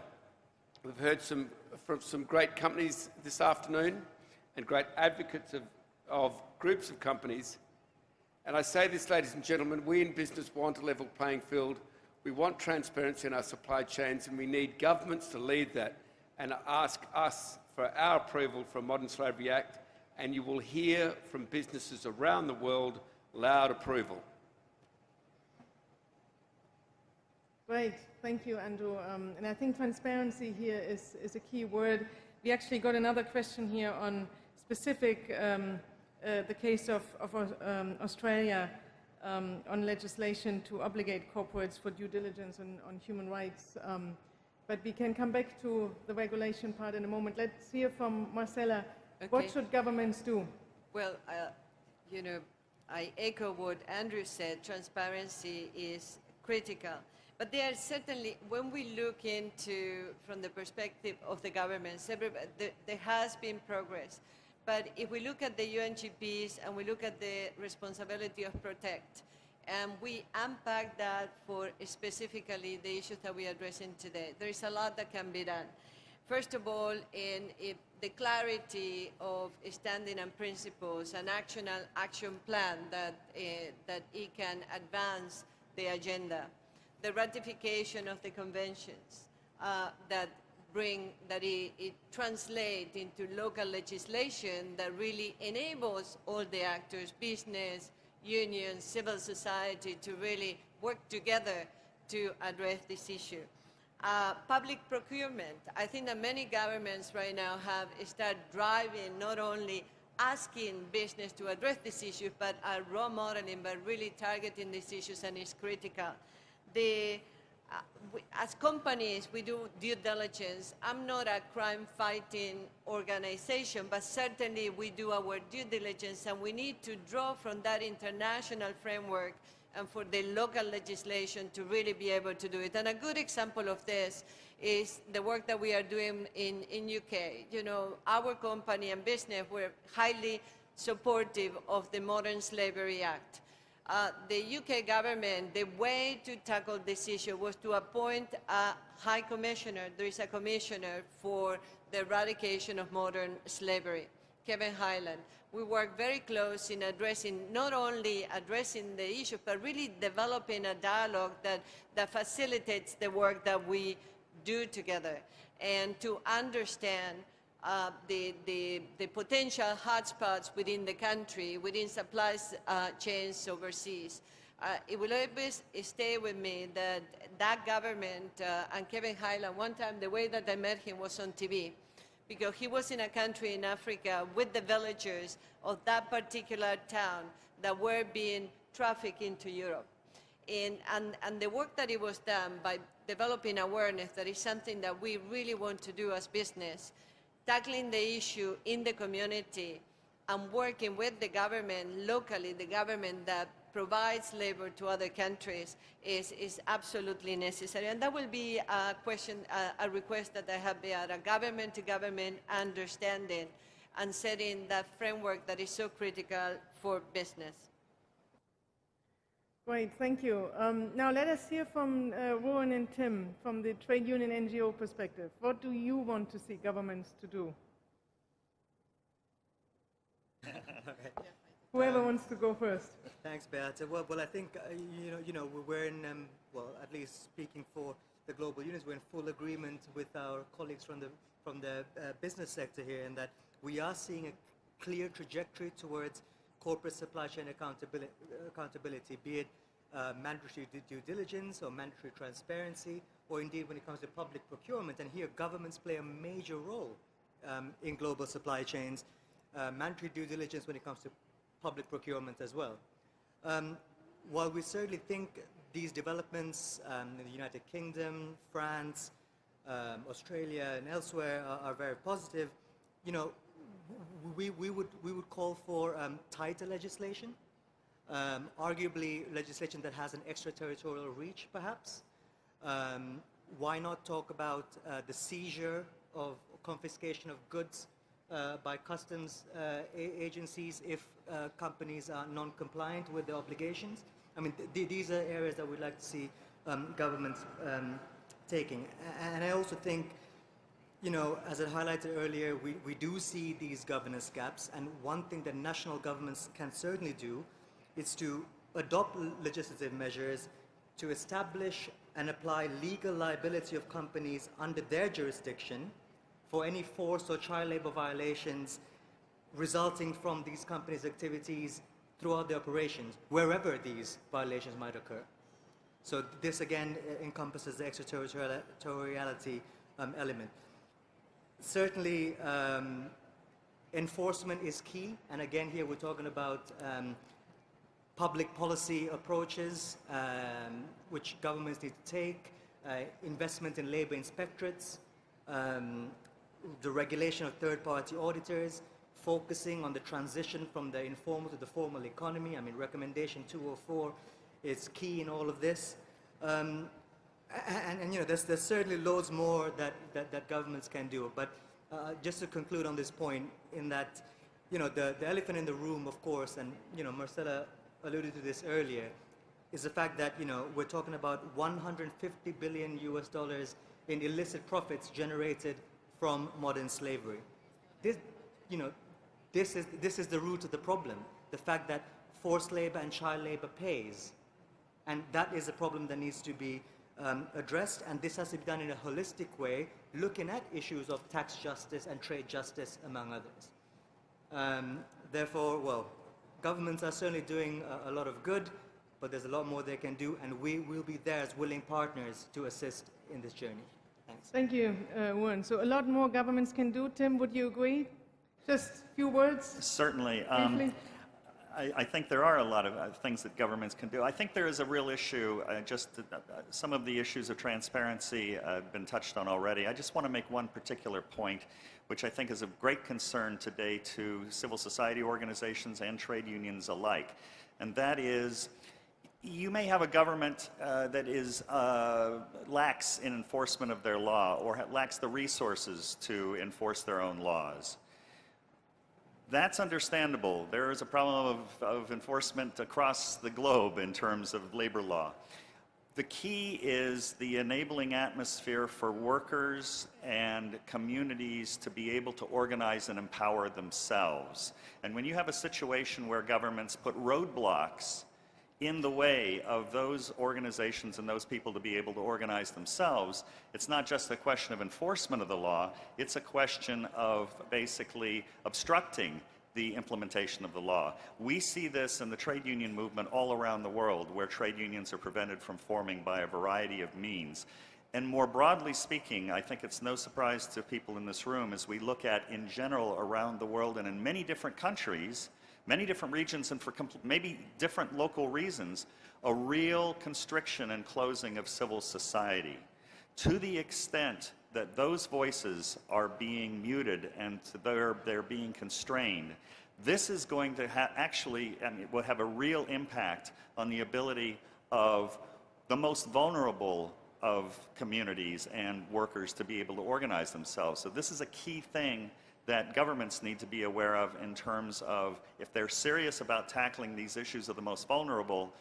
We've heard from some great companies this afternoon and great advocates of groups of companies. And I say this, ladies and gentlemen, we in business want a level playing field. We want transparency in our supply chains, and we need governments to lead that and ask us for our approval for a Modern Slavery Act, and you will hear from businesses around the world loud approval. Great, thank you, Andrew. And I think transparency here is a key word. We actually got another question here on specific the case of Australia on legislation to obligate corporates for due diligence on human rights. But we can come back to the regulation part in a moment. Let's hear from Marcella. Okay. What should governments do? Well, you know, I echo what Andrew said. Transparency is critical. But there are certainly, when we look into, from the perspective of the governments, there has been progress. But if we look at the UNGPs and we look at the responsibility of protect, and we unpack that for specifically the issues that we are addressing today, there is a lot that can be done. First of all, in the clarity of standing and principles, an action plan that it can advance the agenda. The ratification of the conventions that it translates into local legislation that really enables all the actors, business, unions, civil society, to really work together to address this issue. Public procurement. I think that many governments right now have started driving, not only asking business to address these issues, but are role modeling, but really targeting these issues, and it's critical. As companies, we do due diligence. I'm not a crime-fighting organization, but certainly we do our due diligence, and we need to draw from that international framework and for the local legislation to really be able to do it. And a good example of this is the work that we are doing in UK. You know, our company and business were highly supportive of the Modern Slavery Act. The UK government, the way to tackle this issue was to appoint a high commissioner. There is a commissioner for the eradication of modern slavery, Kevin Highland. We work very close in addressing, not only addressing the issue, but really developing a dialogue that facilitates the work that we do together, and to understand the potential hotspots within the country, within supply chains overseas. It will always stay with me that that government and Kevin Highland, one time the way that I met him was on TV, because he was in a country in Africa with the villagers of that particular town that were being trafficked into Europe. And the work that it was done by developing awareness, that is something that we really want to do as business, tackling the issue in the community and working with the government locally, the government that provides labor to other countries, is absolutely necessary. And that will be a question, a request that I have there, a government-to-government understanding and setting that framework that is so critical for business. Great, thank you. Now let us hear from Rowan and Tim from the trade union NGO perspective. What do you want to see governments to do? Whoever wants to go first. Thanks, Beata. Well, I think we're in well, at least speaking for the global unions, we're in full agreement with our colleagues from the business sector here, in that we are seeing a clear trajectory towards corporate supply chain accountability, be it mandatory due diligence or mandatory transparency, or indeed when it comes to public procurement. And here governments play a major role in global supply chains, mandatory due diligence when it comes to public procurement as well. While we certainly think these developments in the United Kingdom, France, Australia and elsewhere are very positive, we would call for tighter legislation, arguably legislation that has an extraterritorial reach, perhaps. Why not talk about the seizure of confiscation of goods by customs agencies if companies are non-compliant with their obligations? I mean, these are areas that we'd like to see governments taking. And I also think, as I highlighted earlier, we do see these governance gaps, and one thing that national governments can certainly do is to adopt legislative measures to establish and apply legal liability of companies under their jurisdiction for any forced or child labor violations resulting from these companies' activities throughout their operations, wherever these violations might occur. So this again encompasses the extraterritoriality element. Certainly, enforcement is key, and again here we're talking about public policy approaches which governments need to take, investment in labor inspectorates, the regulation of third-party auditors, focusing on the transition from the informal to the formal economy. I mean, recommendation 204 is key in all of this. And there's certainly loads more that governments can do. But just to conclude on this point, in that, the elephant in the room, of course, and, Marcela alluded to this earlier, is the fact that, we're talking about $150 billion in illicit profits generated from modern slavery. This is the root of the problem, the fact that forced labor and child labor pays. And that is a problem that needs to be addressed, and this has to be done in a holistic way, looking at issues of tax justice and trade justice, among others. Therefore, well, governments are certainly doing a lot of good. but there's a lot more they can do, and we will be there as willing partners to assist in this journey. Thanks. Thank you, Warren. So a lot more governments can do. Tim, would you agree? Just a few words? Certainly. Briefly. I think there are a lot of things that governments can do. I think there is a real issue, some of the issues of transparency have been touched on already. I just want to make one particular point, which I think is of great concern today to civil society organizations and trade unions alike. And that is, you may have a government that is lax in enforcement of their law or lacks the resources to enforce their own laws. That's understandable. There is a problem of enforcement across the globe in terms of labor law. The key is the enabling atmosphere for workers and communities to be able to organize and empower themselves. And when you have a situation where governments put roadblocks in the way of those organizations and those people to be able to organize themselves, it's not just a question of enforcement of the law, it's a question of basically obstructing the implementation of the law. We see this in the trade union movement all around the world, where trade unions are prevented from forming by a variety of means. And more broadly speaking, I think it's no surprise to people in this room as we look at, in general, around the world and in many different countries, many different regions, and for maybe different local reasons, a real constriction and closing of civil society. To the extent that those voices are being muted and they're being constrained, this is going to actually, and it will have a real impact on the ability of the most vulnerable of communities and workers to be able to organize themselves. So this is a key thing that governments need to be aware of in terms of, if they're serious about tackling these issues of the most vulnerable,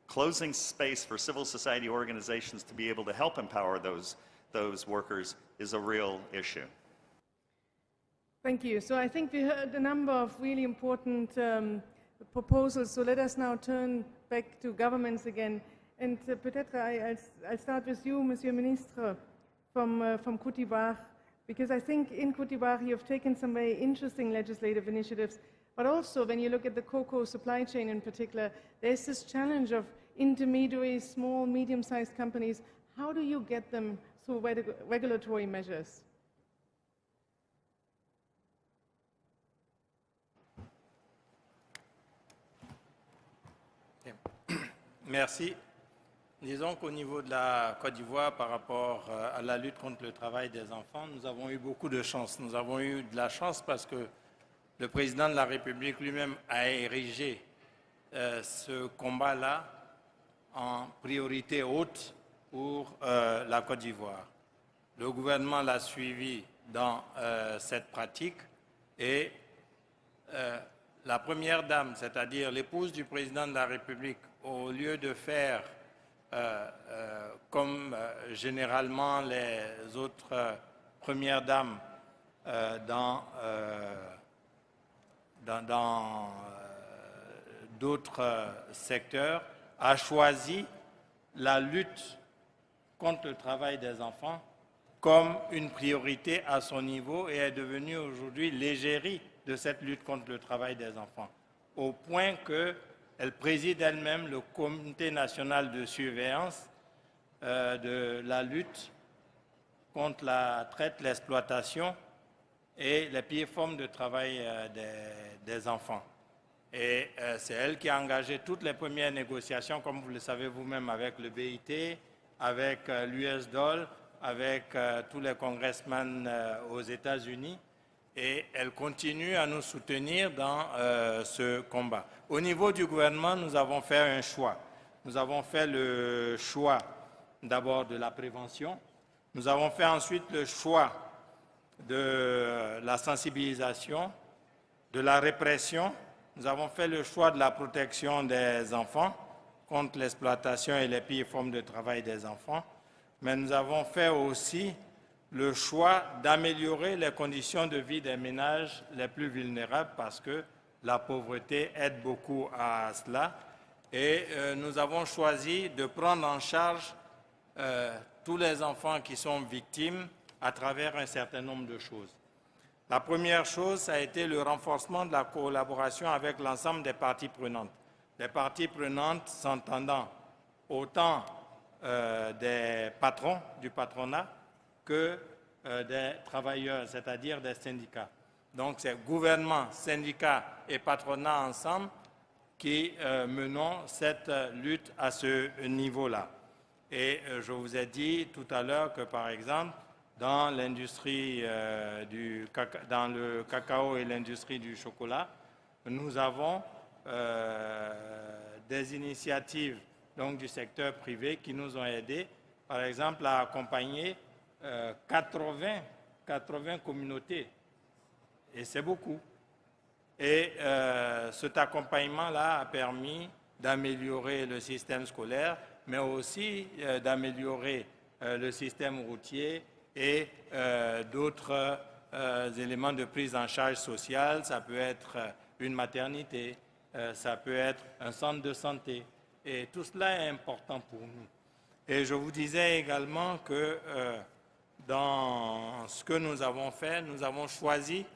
closing space for civil society organizations to be able to help empower those workers is a real issue. Thank you. So I think we heard a number of really important proposals. So let us now turn back to governments again. And peut-être I'll start with you, Monsieur Ministre, from Cote d'Ivoire, because I think in Cote d'Ivoire you've taken some very interesting legislative initiatives, but also when you look at the cocoa supply chain in particular, there's this challenge of intermediaries, small, medium-sized companies. How do you get them through regulatory measures? Merci. Disons qu'au niveau de la Côte d'Ivoire, par rapport à la lutte contre le travail des enfants, nous avons eu beaucoup de chance. Nous avons eu de la chance parce que le président de la République lui-même a érigé ce combat-là en priorité haute pour la Côte d'Ivoire. Le gouvernement l'a suivi dans cette pratique et la première dame, c'est-à-dire l'épouse du président de la République, au lieu de faire comme généralement les autres premières dames dans d'autres secteurs, a choisi la lutte contre le travail des enfants comme une priorité à son niveau et est devenue aujourd'hui l'égérie de cette lutte contre le travail des enfants, au point qu'elle préside elle-même le Comité national de surveillance de la lutte contre la traite, l'exploitation et les pires formes de travail des enfants. Et c'est elle qui a engagé toutes les premières négociations, comme vous le savez vous-même, avec le BIT, avec l'US-DOL, avec tous les congressmen aux États-Unis. Et elle continue à nous soutenir dans ce combat. Au niveau du gouvernement, nous avons fait un choix. Nous avons fait le choix d'abord de la prévention. Nous avons fait ensuite le choix de la sensibilisation, de la répression. Nous avons fait le choix de la protection des enfants contre l'exploitation et les pires formes de travail des enfants. Mais nous avons fait aussi le choix d'améliorer les conditions de vie des ménages les plus vulnérables parce que la pauvreté aide beaucoup à cela. Et nous avons choisi de prendre en charge tous les enfants qui sont victimes à travers un certain nombre de choses. La première chose, ça a été le renforcement de la collaboration avec l'ensemble des parties prenantes. les parties prenantes s'entendant autant des patrons du patronat que des travailleurs, c'est-à-dire des syndicats. Donc c'est gouvernement, syndicats et patronat ensemble qui menons cette lutte à ce niveau-là. Et je vous ai dit tout à l'heure que, par exemple, dans l'industrie dans le cacao et l'industrie du chocolat, nous avons des initiatives donc, du secteur privé qui nous ont aidés, par exemple, à accompagner 80 communautés. Et c'est beaucoup. Et cet accompagnement-là a permis d'améliorer le système scolaire, mais aussi d'améliorer le système routier et d'autres éléments de prise en charge sociale. Ça peut être une maternité, ça peut être un centre de santé. Et tout cela est important pour nous. Et je vous disais également que dans ce que nous avons fait, nous avons choisi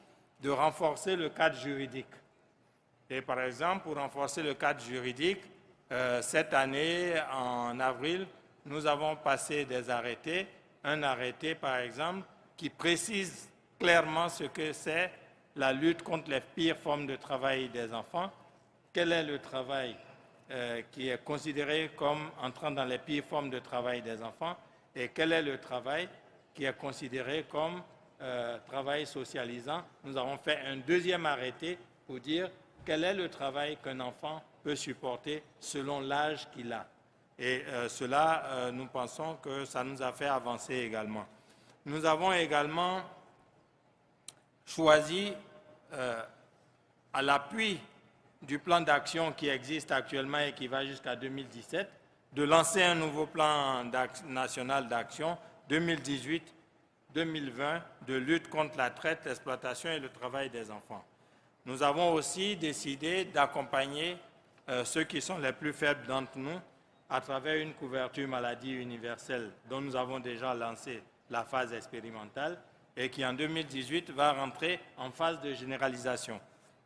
de renforcer le cadre juridique. Et par exemple, pour renforcer le cadre juridique, cette année, en avril, nous avons passé des arrêtés. Un arrêté, par exemple, qui précise clairement ce que c'est la lutte contre les pires formes de travail des enfants. Quel est le travail qui est considéré comme entrant dans les pires formes de travail des enfants et quel est le travail qui est considéré comme travail socialisant. Nous avons fait un deuxième arrêté pour dire quel est le travail qu'un enfant peut supporter selon l'âge qu'il a. Et cela, nous pensons que ça nous a fait avancer également. Nous avons également choisi, à l'appui du plan d'action qui existe actuellement et qui va jusqu'à 2017, de lancer un nouveau plan national d'action 2018-2020 de lutte contre la traite, l'exploitation et le travail des enfants. Nous avons aussi décidé d'accompagner ceux qui sont les plus faibles d'entre nous à travers une couverture maladie universelle dont nous avons déjà lancé la phase expérimentale et qui en 2018 va rentrer en phase de généralisation.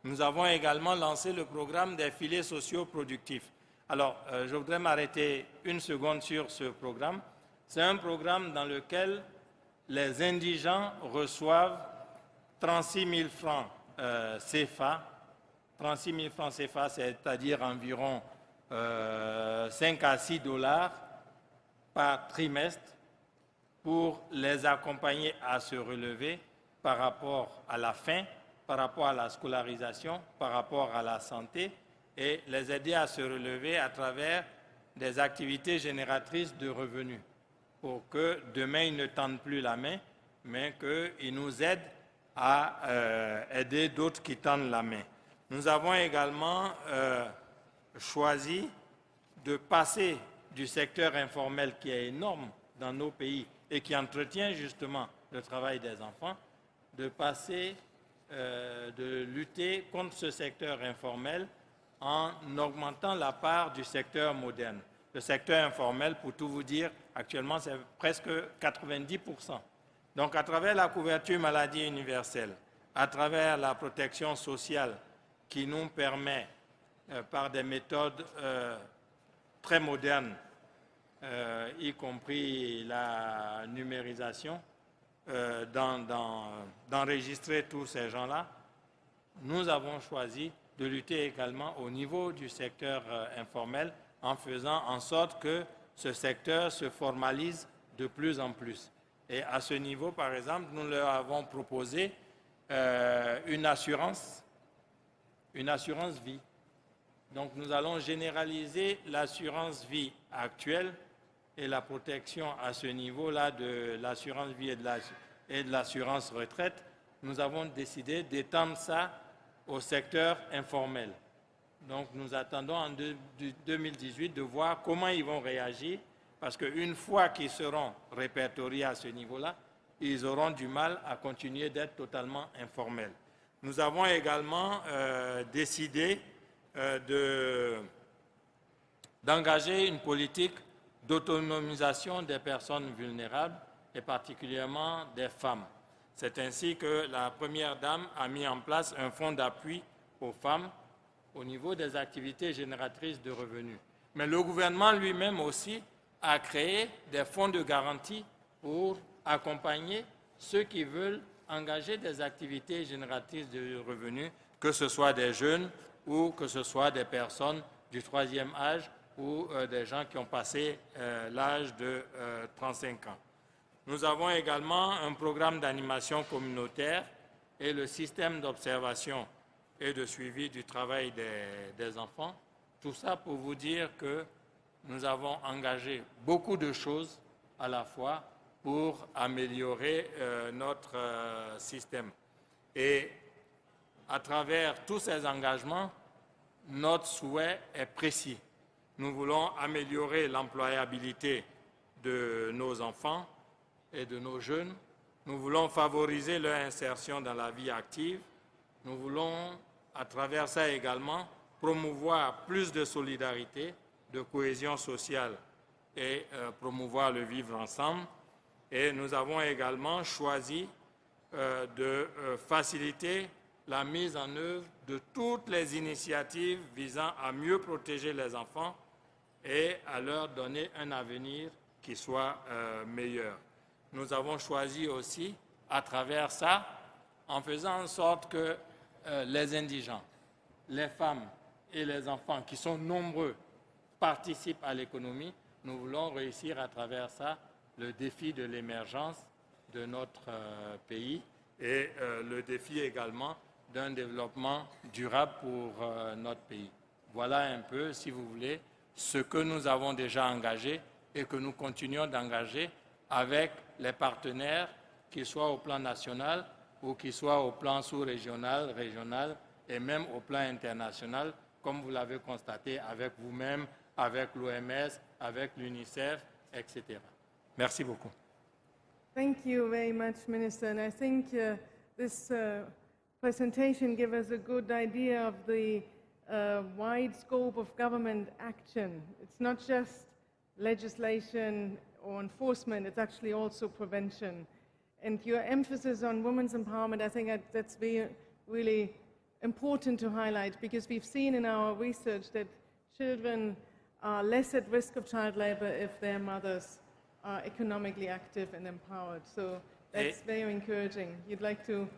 Nous avons également lancé le programme des filets sociaux productifs. Alors, je voudrais m'arrêter une seconde sur ce programme. C'est un programme dans lequel les indigents reçoivent 36 000 francs CFA. 36 000 francs CFA, c'est-à-dire environ 5 à 6 $ par trimestre pour les accompagner à se relever par rapport à la faim, par rapport à la scolarisation, par rapport à la santé et les aider à se relever à travers des activités génératrices de revenus pour que demain ils ne tendent plus la main, mais qu'ils nous aident à aider d'autres qui tendent la main. Nous avons également choisi de passer du secteur informel qui est énorme dans nos pays et qui entretient justement le travail des enfants, de passer, de lutter contre ce secteur informel en augmentant la part du secteur moderne. Le secteur informel, pour tout vous dire, actuellement c'est presque 90%. Donc à travers la couverture maladie universelle, à travers la protection sociale qui nous permet, par des méthodes très modernes, y compris la numérisation, d'enregistrer tous ces gens-là, nous avons choisi de lutter également au niveau du secteur informel en faisant en sorte que ce secteur se formalise de plus en plus. Et à ce niveau, par exemple, nous leur avons proposé une assurance vie. Donc nous allons généraliser l'assurance vie actuelle et la protection à ce niveau-là de l'assurance vie et de l'assurance retraite. Nous avons décidé d'étendre ça au secteur informel. Donc nous attendons en 2018 de voir comment ils vont réagir, parce qu'une fois qu'ils seront répertoriés à ce niveau-là, ils auront du mal à continuer d'être totalement informels. Nous avons également décidé d'engager une politique d'autonomisation des personnes vulnérables et particulièrement des femmes. C'est ainsi que la Première Dame a mis en place un fonds d'appui aux femmes au niveau des activités génératrices de revenus. Mais le gouvernement lui-même aussi a créé des fonds de garantie pour accompagner ceux qui veulent engager des activités génératrices de revenus, que ce soit des jeunes ou que ce soit des personnes du troisième âge ou des gens qui ont passé l'âge de 35 ans. Nous avons également un programme d'animation communautaire et le système d'observation et de suivi du travail des enfants. Tout ça pour vous dire que nous avons engagé beaucoup de choses à la fois pour améliorer notre système. Et à travers tous ces engagements, notre souhait est précis. Nous voulons améliorer l'employabilité de nos enfants et de nos jeunes. Nous voulons favoriser leur insertion dans la vie active. Nous voulons, à travers ça également, promouvoir plus de solidarité, de cohésion sociale et promouvoir le vivre ensemble. Et nous avons également choisi de faciliter la mise en œuvre de toutes les initiatives visant à mieux protéger les enfants et à leur donner un avenir qui soit meilleur. Nous avons choisi aussi, à travers ça, en faisant en sorte que les indigents, les femmes et les enfants, qui sont nombreux, participent à l'économie. Nous voulons réussir à travers ça le défi de l'émergence de notre pays et le défi également d'un développement durable pour notre pays. Voilà un peu, si vous voulez, ce que nous avons déjà engagé et que nous continuons d'engager avec les partenaires, qu'ils soient au plan national ou qu'ils soient au plan sous-régional, régional et même au plan international, comme vous l'avez constaté avec vous-même, avec l'OMS, avec l'UNICEF, etc. Merci beaucoup. Thank you very much, Minister. And I think this presentation gives us a good idea of the wide scope of government action. It's not just legislation or enforcement, it's actually also prevention. And your emphasis on women's empowerment, I think that's really important to highlight, because we've seen in our research that children are less at risk of child labor if their mothers are economically active and empowered. So that's very encouraging. You'd like to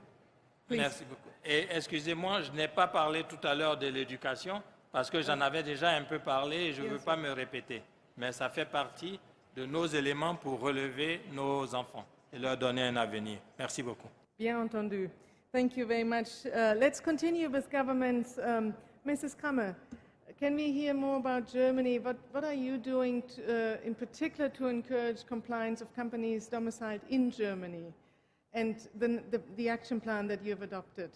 please. Merci beaucoup. Et excusez-moi, je n'ai pas parlé tout à l'heure de l'éducation parce que j'en avais déjà un peu parlé et je ne veux pas me répéter. Mais ça fait partie de nos éléments pour relever nos enfants et leur donner un avenir. Merci beaucoup. Bien entendu. Thank you very much. Let's continue with governments. Mrs. Kammer, can we hear more about Germany? What are you doing in particular to encourage compliance of companies domiciled in Germany and the action plan that you have adopted?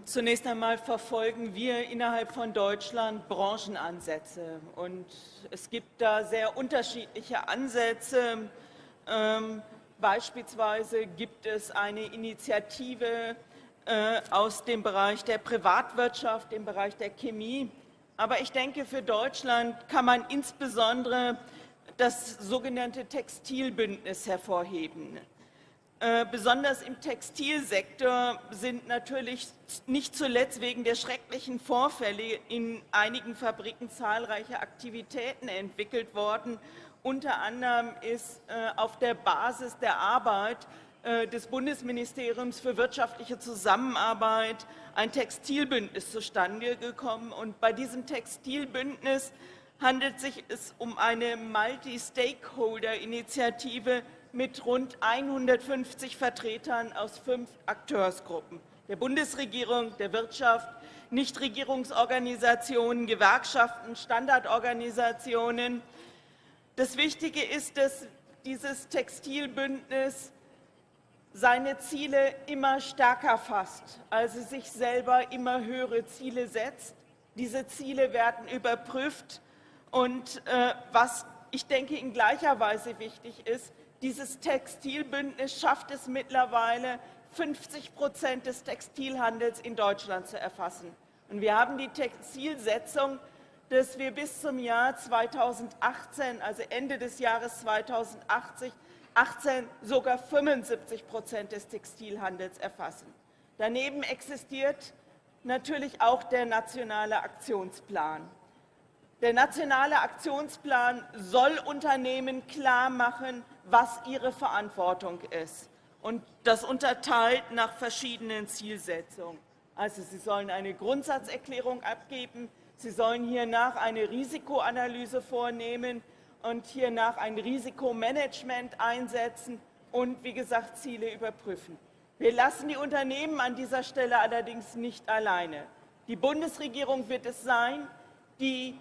Zunächst einmal verfolgen wir innerhalb von Deutschland Branchenansätze. Und es gibt da sehr unterschiedliche Ansätze. Beispielsweise gibt es eine Initiative aus dem Bereich der Privatwirtschaft, dem Bereich der Chemie. Aber ich denke, für Deutschland kann man insbesondere das sogenannte Textilbündnis hervorheben. Besonders im Textilsektor sind natürlich nicht zuletzt wegen der schrecklichen Vorfälle in einigen Fabriken zahlreiche Aktivitäten entwickelt worden. Unter anderem ist auf der Basis der Arbeit des Bundesministeriums für wirtschaftliche Zusammenarbeit ein Textilbündnis zustande gekommen. Und bei diesem Textilbündnis handelt es sich um eine Multi-Stakeholder-Initiative mit rund 150 Vertretern aus 5 Akteursgruppen: der Bundesregierung, der Wirtschaft, Nichtregierungsorganisationen, Gewerkschaften, Standardorganisationen. Das Wichtige ist, dass dieses Textilbündnis seine Ziele immer stärker fasst, also sich selber immer höhere Ziele setzt. Diese Ziele werden überprüft und was ich denke in gleicher Weise wichtig ist, dieses Textilbündnis schafft es mittlerweile, 50% des Textilhandels in Deutschland zu erfassen. Und wir haben die Zielsetzung, dass wir bis zum Jahr 2018, also Ende des Jahres 2080, 18 sogar 75% des Textilhandels erfassen. Daneben existiert natürlich auch der nationale Aktionsplan. Der nationale Aktionsplan soll Unternehmen klar machen, was ihre Verantwortung ist. Und das unterteilt nach verschiedenen Zielsetzungen. Also sie sollen eine Grundsatzerklärung abgeben, sie sollen hiernach eine Risikoanalyse vornehmen und hiernach ein Risikomanagement einsetzen und, wie gesagt, Ziele überprüfen. Wir lassen die Unternehmen an dieser Stelle allerdings nicht alleine. Die Bundesregierung wird es sein, die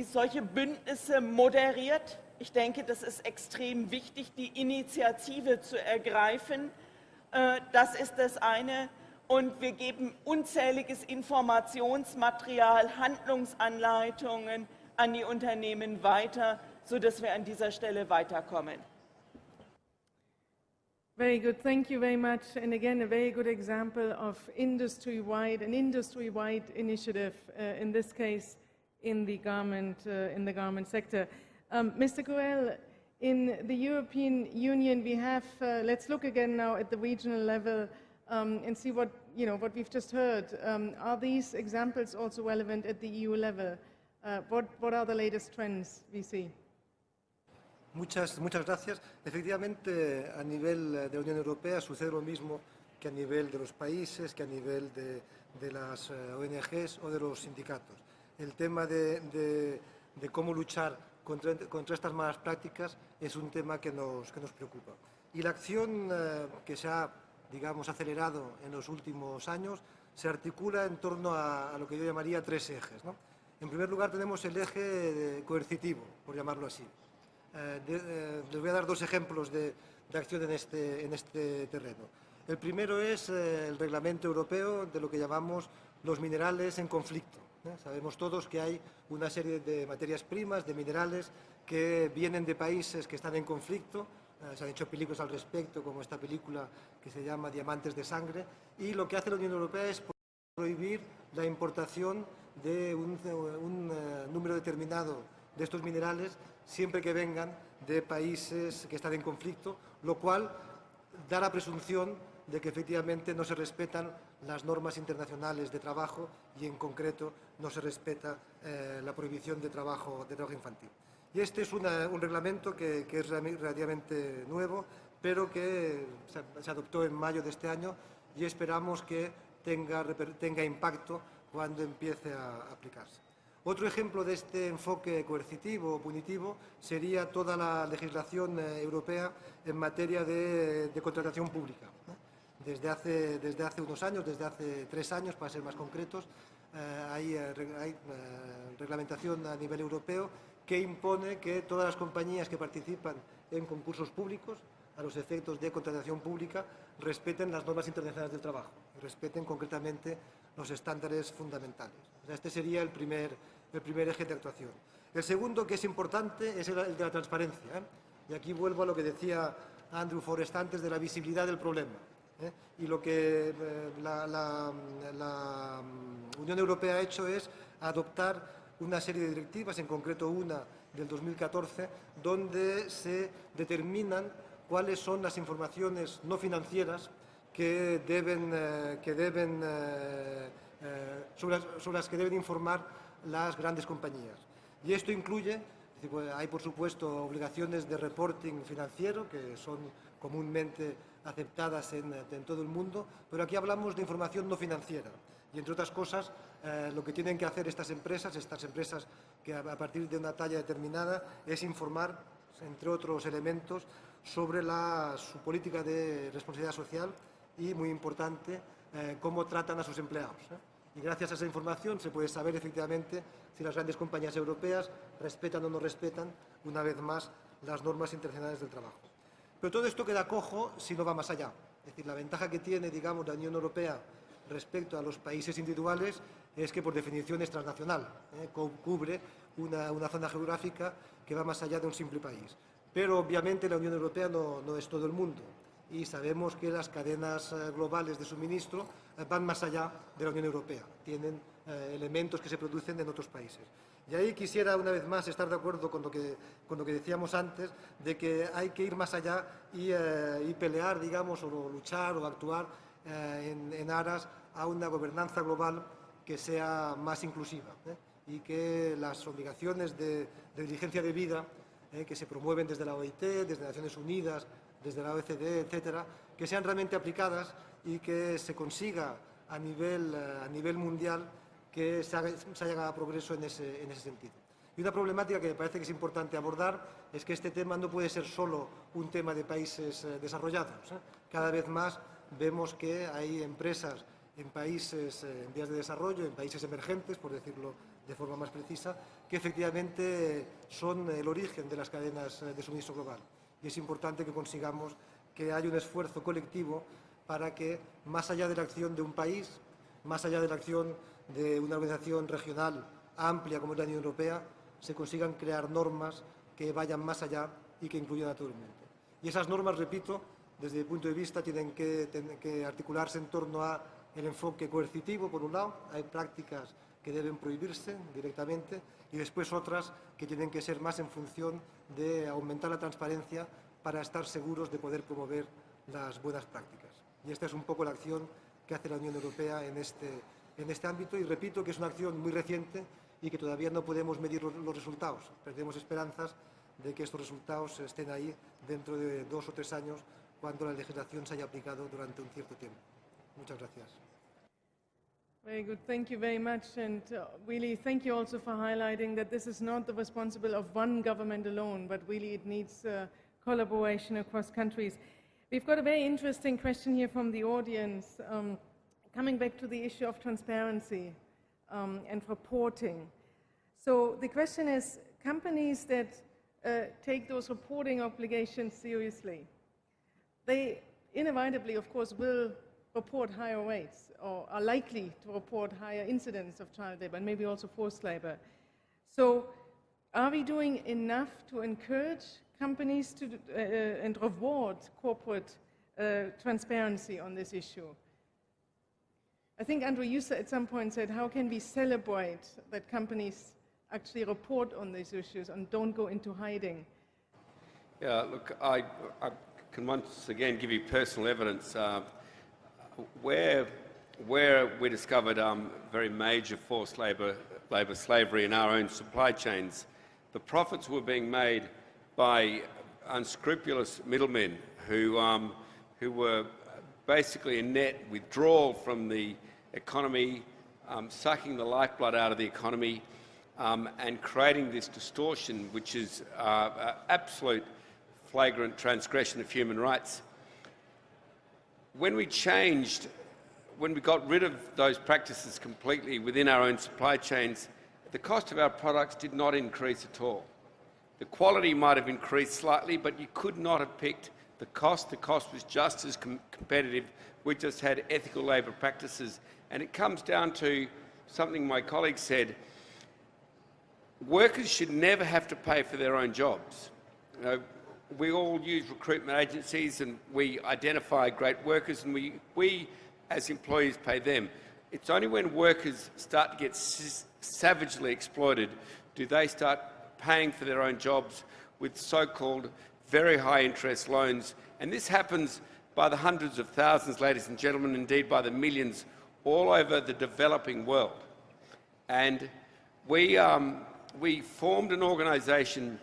solche Bündnisse moderiert. Ich denke, das ist extrem wichtig, die Initiative zu ergreifen. Das ist das eine. Und wir geben unzähliges Informationsmaterial, Handlungsanleitungen an die Unternehmen weiter, sodass wir an dieser Stelle weiterkommen. Very good, thank you very much. And again, a very good example of an industry-wide initiative, in this case, in the garment sector. Mr. Coel, in the European Union, we have, let's look again now at the regional level and see what we've just heard. Are these examples also relevant at the EU level? What are the latest trends we see? Muchas gracias. Efectivamente, a nivel de la Unión Europea sucede lo mismo que a nivel de los países, que a nivel de las ONGs o de los sindicatos. El tema de cómo luchar contra estas malas prácticas es un tema que nos preocupa. Y la acción que se ha, digamos, acelerado en los últimos años se articula en torno a lo que yo llamaría tres ejes, ¿no? En primer lugar tenemos el eje coercitivo, por llamarlo así. Les voy a dar dos ejemplos de acción en este terreno. El primero es el reglamento europeo de lo que llamamos los minerales en conflicto. Sabemos todos que hay una serie de materias primas, de minerales, que vienen de países que están en conflicto. Se han hecho películas al respecto, como esta película que se llama Diamantes de Sangre, y lo que hace la Unión Europea es prohibir la importación de un número determinado de estos minerales siempre que vengan de países que están en conflicto, lo cual da la presunción de que efectivamente no se respetan las normas internacionales de trabajo y en concreto no se respeta la prohibición de trabajo infantil. Y este es un reglamento que es relativamente nuevo, pero que se adoptó en mayo de este año y esperamos que tenga impacto cuando empiece a aplicarse. Otro ejemplo de este enfoque coercitivo o punitivo sería toda la legislación europea en materia de contratación pública. Desde hace unos años, desde hace 3 años, para ser más concretos, hay reglamentación a nivel europeo que impone que todas las compañías que participan en concursos públicos, a los efectos de contratación pública, respeten las normas internacionales del trabajo, y respeten concretamente los estándares fundamentales. O sea, este sería el primer eje de actuación. El segundo, que es importante, es el de la transparencia. Y aquí vuelvo a lo que decía Andrew Forrest antes de la visibilidad del problema. Y lo que la Unión Europea ha hecho es adoptar una serie de directivas, en concreto una del 2014, donde se determinan cuáles son las informaciones no financieras sobre las que deben informar las grandes compañías. Y esto incluye, hay por supuesto obligaciones de reporting financiero que son comúnmente aceptadas en todo el mundo, pero aquí hablamos de información no financiera. Y entre otras cosas, lo que tienen que hacer estas empresas que a partir de una talla determinada es informar, entre otros elementos, sobre su política de responsabilidad social y, muy importante, cómo tratan a sus empleados. Y gracias a esa información se puede saber efectivamente si las grandes compañías europeas respetan o no respetan, una vez más, las normas internacionales del trabajo. Pero todo esto queda cojo si no va más allá. Es decir, la ventaja que tiene, digamos, la Unión Europea respecto a los países individuales es que, por definición, es transnacional. Cubre una zona geográfica que va más allá de un simple país. Pero, obviamente, la Unión Europea no es todo el mundo. Y sabemos que las cadenas globales de suministro van más allá de la Unión Europea, tienen elementos que se producen en otros países. Y ahí quisiera una vez más estar de acuerdo con lo que decíamos antes, de que hay que ir más allá y pelear, digamos, o luchar o actuar en aras a una gobernanza global que sea más inclusiva, y que las obligaciones de diligencia de vida que se promueven desde la OIT, desde Naciones Unidas, desde la OECD, etcétera, que sean realmente aplicadas y que se consiga a nivel mundial que se haga progreso en ese sentido. Y una problemática que me parece que es importante abordar es que este tema no puede ser solo un tema de países desarrollados. Cada vez más vemos que hay empresas en países en vías de desarrollo, en países emergentes, por decirlo de forma más precisa, que efectivamente son el origen de las cadenas de suministro global. Y es importante que consigamos que haya un esfuerzo colectivo para que, más allá de la acción de un país, más allá de la acción de una organización regional amplia como es la Unión Europea, se consigan crear normas que vayan más allá y que incluyan a todo el mundo. Y esas normas, repito, desde mi punto de vista, tienen que articularse en torno a el enfoque coercitivo, por un lado. Hay prácticas que deben prohibirse directamente y después otras que tienen que ser más en función de aumentar la transparencia para estar seguros de poder promover las buenas prácticas. Y esta es un poco la acción que hace la Unión Europea en este ámbito, y repito que es una acción muy reciente y que todavía no podemos medir los resultados. Perdemos esperanzas de que estos resultados estén ahí dentro de 2 o 3 años, cuando la legislación se haya aplicado durante un cierto tiempo. Muchas gracias. Very good. Thank you very much. And really, thank you also for highlighting that this is not the responsibility of one government alone, but really it needs collaboration across countries. We've got a very interesting question here from the audience, coming back to the issue of transparency and reporting. So the question is, companies that take those reporting obligations seriously, they inevitably, of course, will report higher rates, or are likely to report higher incidents of child labor and maybe also forced labor. So are we doing enough to encourage companies to and reward corporate transparency on this issue? I think, Andrew, you at some point said, how can we celebrate that companies actually report on these issues and don't go into hiding? Yeah, look, I can once again give you personal evidence. Where we discovered very major forced labour slavery in our own supply chains, the profits were being made by unscrupulous middlemen who were basically a net withdrawal from the economy, sucking the lifeblood out of the economy, and creating this distortion, which is absolute flagrant transgression of human rights. When we got rid of those practices completely within our own supply chains, the cost of our products did not increase at all. The quality might have increased slightly, but you could not have picked the cost. The cost was just as competitive. We just had ethical labour practices. And it comes down to something my colleague said: workers should never have to pay for their own jobs. You know, we all use recruitment agencies and we identify great workers, and we as employees pay them. It's only when workers start to get savagely exploited do they start paying for their own jobs with so-called very high interest loans. And this happens by the hundreds of thousands, ladies and gentlemen, indeed by the millions all over the developing world. And we formed an organisation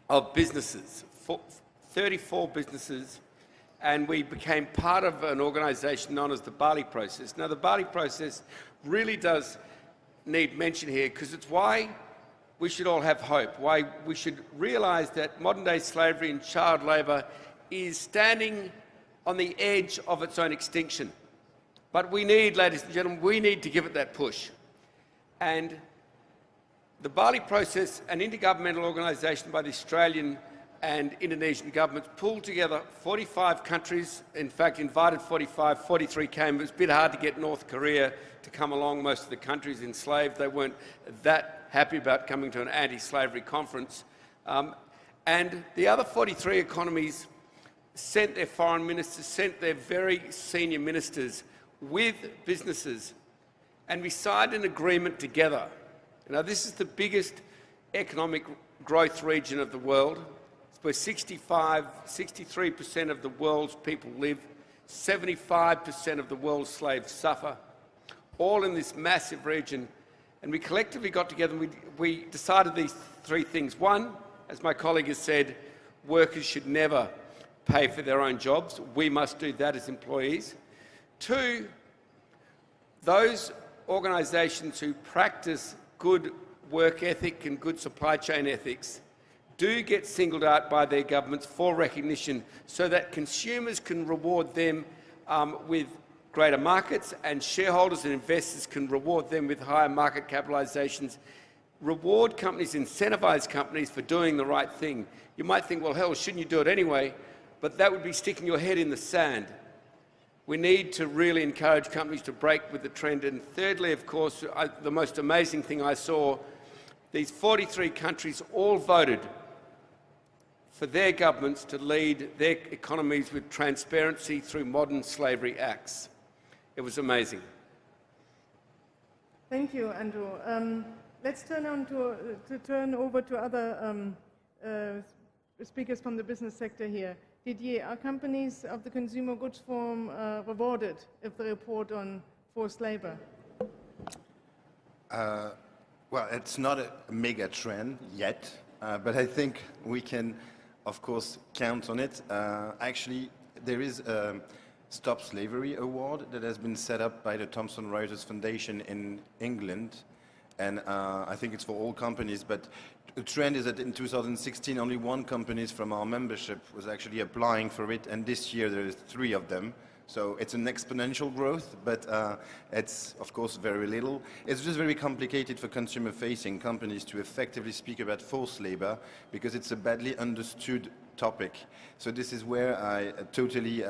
of businesses, 34 businesses, and we became part of an organisation known as the Bali Process. Now, the Bali Process really does need mention here, because it's why we should all have hope, why we should realise that modern-day slavery and child labour is standing on the edge of its own extinction. But we need, ladies and gentlemen, we need to give it that push. And the Bali Process, an intergovernmental organisation by the Australian and Indonesian governments, pulled together 45 countries, in fact invited 45, 43 came. It was a bit hard to get North Korea to come along. Most of the countries enslaved, they weren't that happy about coming to an anti-slavery conference. And the other 43 economies sent their foreign ministers, sent their very senior ministers with businesses, and we signed an agreement together. Now, this is the biggest economic growth region of the world. It's where 63% of the world's people live, 75% of the world's slaves suffer, all in this massive region. And we collectively got together and we decided these three things. One, as my colleague has said, workers should never pay for their own jobs. We must do that as employees. Two, those organisations who practice good work ethic and good supply chain ethics do get singled out by their governments for recognition so that consumers can reward them with greater markets and shareholders and investors can reward them with higher market capitalisations. Reward companies, incentivise companies for doing the right thing. You might think, well, hell, shouldn't you do it anyway? But that would be sticking your head in the sand. We need to really encourage companies to break with the trend. And thirdly, of course, the most amazing thing I saw, these 43 countries all voted for their governments to lead their economies with transparency through modern slavery acts. It was amazing. Thank you, Andrew. Let's turn over to other speakers from the business sector here. Didier, are companies of the consumer goods forum rewarded if they report on forced labor? Well, it's not a mega trend yet, but I think we can, of course, count on it. Actually, there is a Stop Slavery Award that has been set up by the Thomson Reuters Foundation in England, and I think it's for all companies, but the trend is that in 2016 only one company from our membership was actually applying for it, and this year there are 3 of them. So it's an exponential growth, but it's of course very little. It's just very complicated for consumer-facing companies to effectively speak about forced labor because it's a badly understood topic. So this is where I totally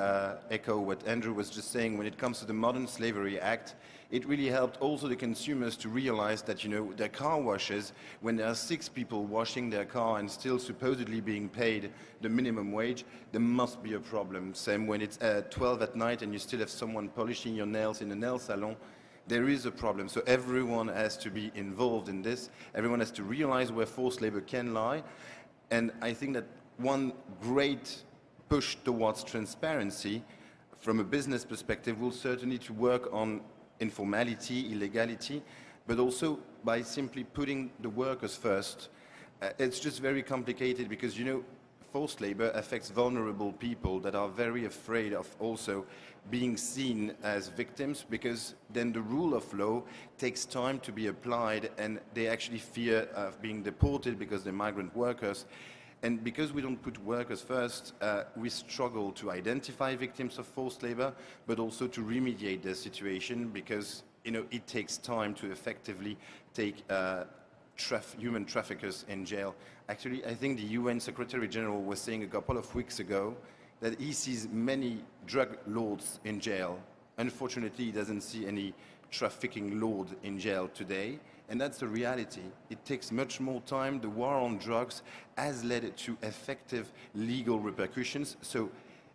echo what Andrew was just saying. When it comes to the Modern Slavery Act, it really helped also the consumers to realize that, you know, their car washes, when there are 6 people washing their car and still supposedly being paid the minimum wage, there must be a problem. Same when it's 12 at night and you still have someone polishing your nails in a nail salon, there is a problem. So everyone has to be involved in this. Everyone has to realize where forced labor can lie. And I think that one great push towards transparency from a business perspective will certainly to work on informality, illegality, but also by simply putting the workers first. It's just very complicated because, you know, forced labor affects vulnerable people that are very afraid of also being seen as victims, because then the rule of law takes time to be applied and they actually fear of being deported because they're migrant workers. And because we don't put workers first, we struggle to identify victims of forced labor, but also to remediate their situation because, you know, it takes time to effectively take human traffickers in jail. Actually, I think the UN Secretary General was saying a couple of weeks ago that he sees many drug lords in jail. Unfortunately, he doesn't see any trafficking lord in jail today. And that's the reality. It takes much more time. The war on drugs has led to effective legal repercussions. So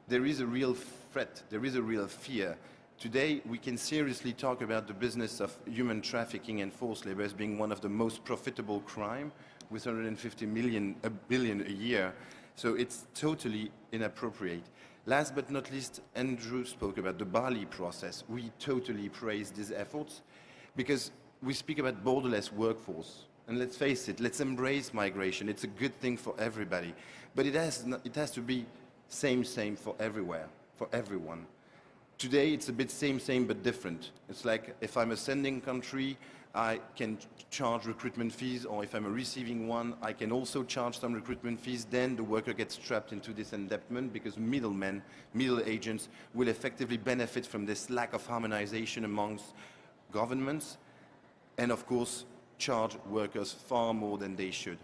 there is a real threat, there is a real fear. Today, we can seriously talk about the business of human trafficking and forced labor as being one of the most profitable crime, with 150 billion a year. So it's totally inappropriate. Last but not least, Andrew spoke about the Bali process. We totally praise these efforts because we speak about borderless workforce, and let's face it, let's embrace migration. It's a good thing for everybody, but it has to be same for everywhere, for everyone. Today, it's a bit same but different. It's like if I'm a sending country, I can charge recruitment fees, or if I'm a receiving one, I can also charge some recruitment fees. Then the worker gets trapped into this indebtment because middlemen, middle agents will effectively benefit from this lack of harmonization amongst governments, and of course charge workers far more than they should.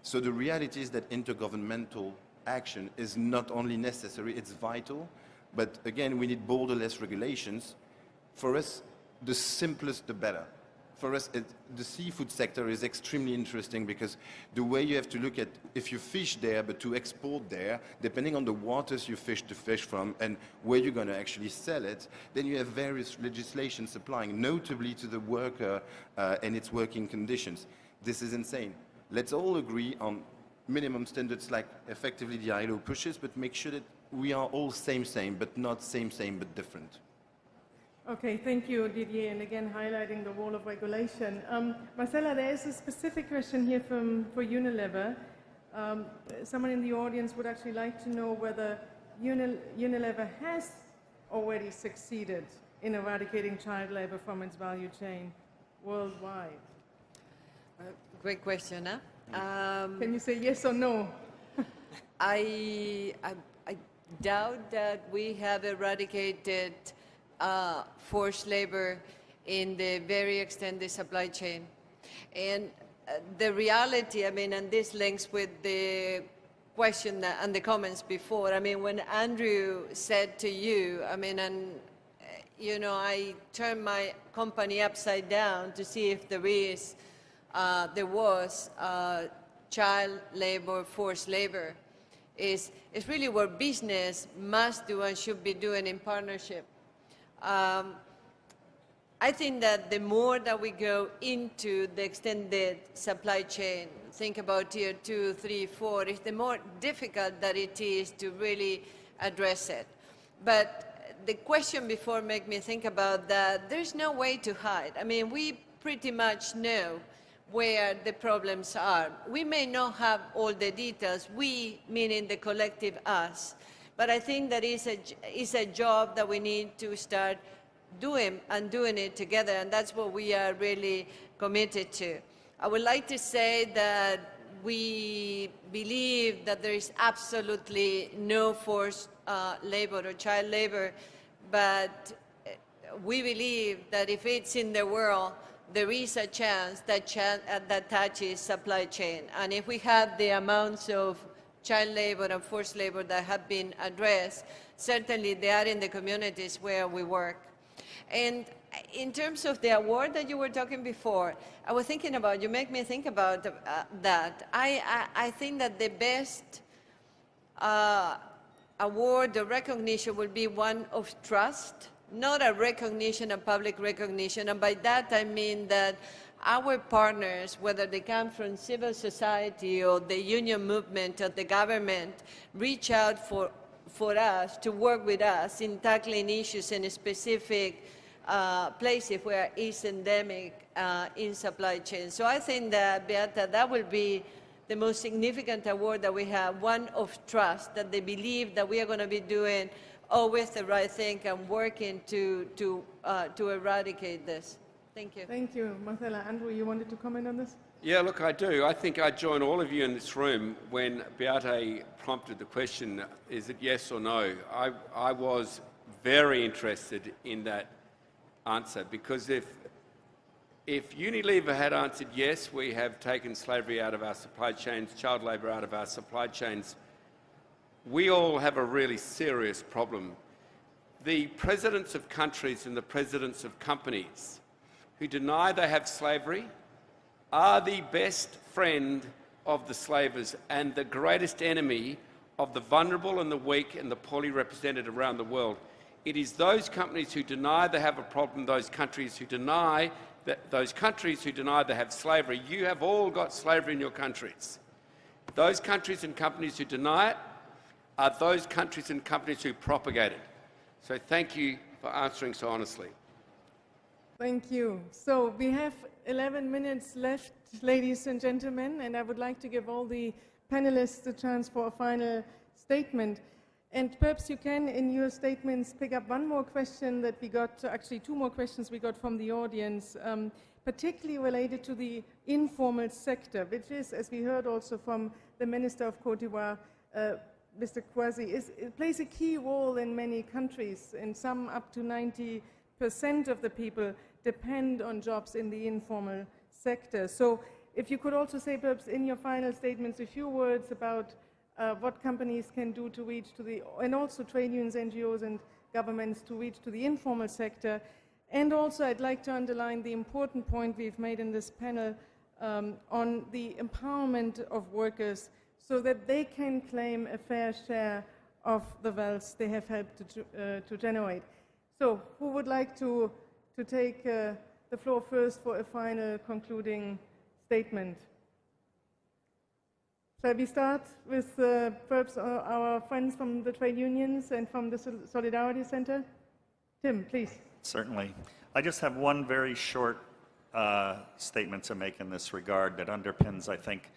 So the reality is that intergovernmental action is not only necessary, it's vital, but again we need borderless regulations. For us, the simplest the better. for us, the seafood sector is extremely interesting because the way you have to look at, if you fish there, but to export there, depending on the waters you fish the fish from and where you're going to actually sell it, then you have various legislations applying, notably to the worker and its working conditions. This is insane. Let's all agree on minimum standards like effectively the ILO pushes, but make sure that we are all same, but not same, but different. Okay, thank you, Didier, and again highlighting the role of regulation. Marcela, there is a specific question here for Unilever. Someone in the audience would actually like to know whether Unilever has already succeeded in eradicating child labor from its value chain worldwide. Great question, huh? Can you say yes or no? I doubt that we have eradicated forced labor in the very extended supply chain. And the reality, I mean, and this links with the question and the comments before, I mean, when Andrew said to you, I mean, and you know, I turned my company upside down to see if there was child labor, forced labor, is really what business must do and should be doing in partnership. I think that the more that we go into the extended supply chain, think about tier 2, 3, 4, it's the more difficult that it is to really address it. But the question before made me think about that there's no way to hide. I mean, we pretty much know where the problems are. We may not have all the details, we meaning the collective us, but I think that is a job that we need to start doing and doing it together, and that's what we are really committed to. I would like to say that we believe that there is absolutely no forced labor or child labor, but we believe that if it's in the world, there is a chance that touches supply chain. And if we have the amounts of child labor and forced labor that have been addressed, certainly they are in the communities where we work. And in terms of the award that you were talking before, I was thinking about, you make me think about that. I think that the best award or recognition will be one of trust, not a recognition, a public recognition. And by that I mean that our partners, whether they come from civil society or the union movement or the government, reach out for us, to work with us in tackling issues in specific places where it's endemic in supply chain. So I think that, Beata, that will be the most significant award that we have, one of trust, that they believe that we are going to be doing always the right thing and working to eradicate this. Thank you. Thank you. Marcela, Andrew, you wanted to comment on this? Yeah, look, I do. I think I join all of you in this room when Beate prompted the question, is it yes or no? I was very interested in that answer, because if Unilever had answered yes, we have taken slavery out of our supply chains, child labour out of our supply chains, we all have a really serious problem. The presidents of countries and the presidents of companies who deny they have slavery are the best friend of the slavers and the greatest enemy of the vulnerable and the weak and the poorly represented around the world. It is those companies who deny they have a problem, those countries who deny they have slavery. You have all got slavery in your countries. Those countries and companies who deny it are those countries and companies who propagate it. So thank you for answering so honestly. Thank you. So we have 11 minutes left, ladies and gentlemen, and I would like to give all the panelists a chance for a final statement. And perhaps you can, in your statements, pick up one more question that we got, actually two more questions we got from the audience, particularly related to the informal sector, which is, as we heard also from the Minister of Cote d'Ivoire, Mr. Kwasi, it plays a key role in many countries, and some up to 90% of the people depend on jobs in the informal sector. So if you could also say, perhaps in your final statements, a few words about what companies can do to reach to the, and also trade unions, NGOs and governments to reach to the informal sector, And also I'd like to underline the important point we've made in this panel on the empowerment of workers so that they can claim a fair share of the wealth they have helped to generate. So who would like to take the floor first for a final concluding statement? Shall we start with perhaps our friends from the trade unions and from the Solidarity Center? Tim, please. Certainly. I just have one very short statement to make in this regard that underpins, I think,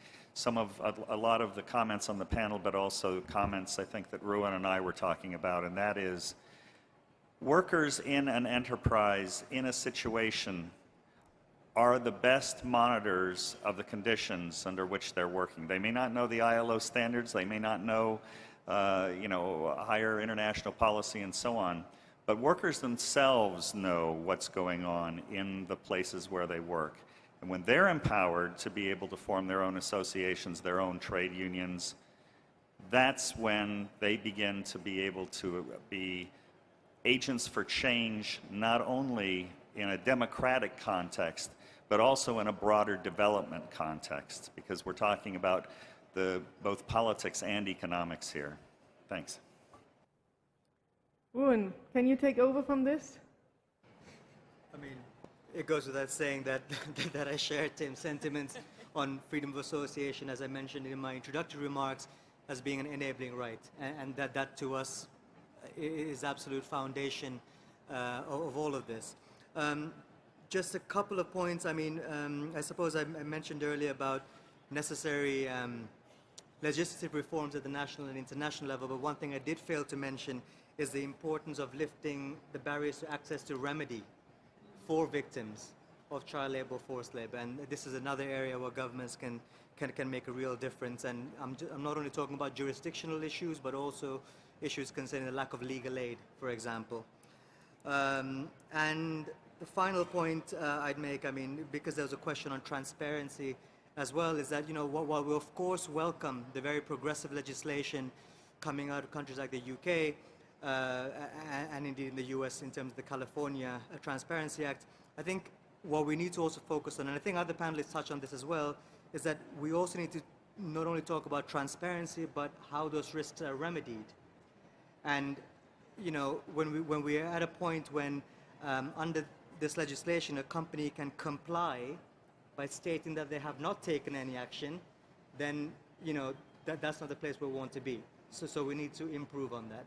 a lot of the comments on the panel, but also comments I think that Ruan and I were talking about, and that is workers in an enterprise in a situation are the best monitors of the conditions under which they're working. They may not know the ILO standards, they may not know, higher international policy and so on, but workers themselves know what's going on in the places where they work. And when they're empowered to be able to form their own associations, their own trade unions, that's when they begin to be able to be agents for change, not only in a democratic context, but also in a broader development context, because we're talking about both politics and economics here. Thanks. Ruan, can you take over from this? I mean, it goes without saying that, that I share Tim's sentiments on freedom of association, as I mentioned in my introductory remarks, as being an enabling right, and that to us is absolute foundation of all of this. Just a couple of points. I mean, I suppose I mentioned earlier about necessary legislative reforms at the national and international level, but one thing I did fail to mention is the importance of lifting the barriers to access to remedy for victims of child labor, forced labor, and this is another area where governments can make a real difference. And I'm not only talking about jurisdictional issues, but also issues concerning the lack of legal aid, for example. And the final point I'd make, I mean, because there was a question on transparency as well, is that, while we of course welcome the very progressive legislation coming out of countries like the UK, and indeed in the US in terms of the California Transparency Act, I think what we need to also focus on, and I think other panelists touch on this as well, is that we also need to not only talk about transparency, but how those risks are remedied. And, when we are at a point when under this legislation a company can comply by stating that they have not taken any action, then, that's not the place where we want to be. So we need to improve on that.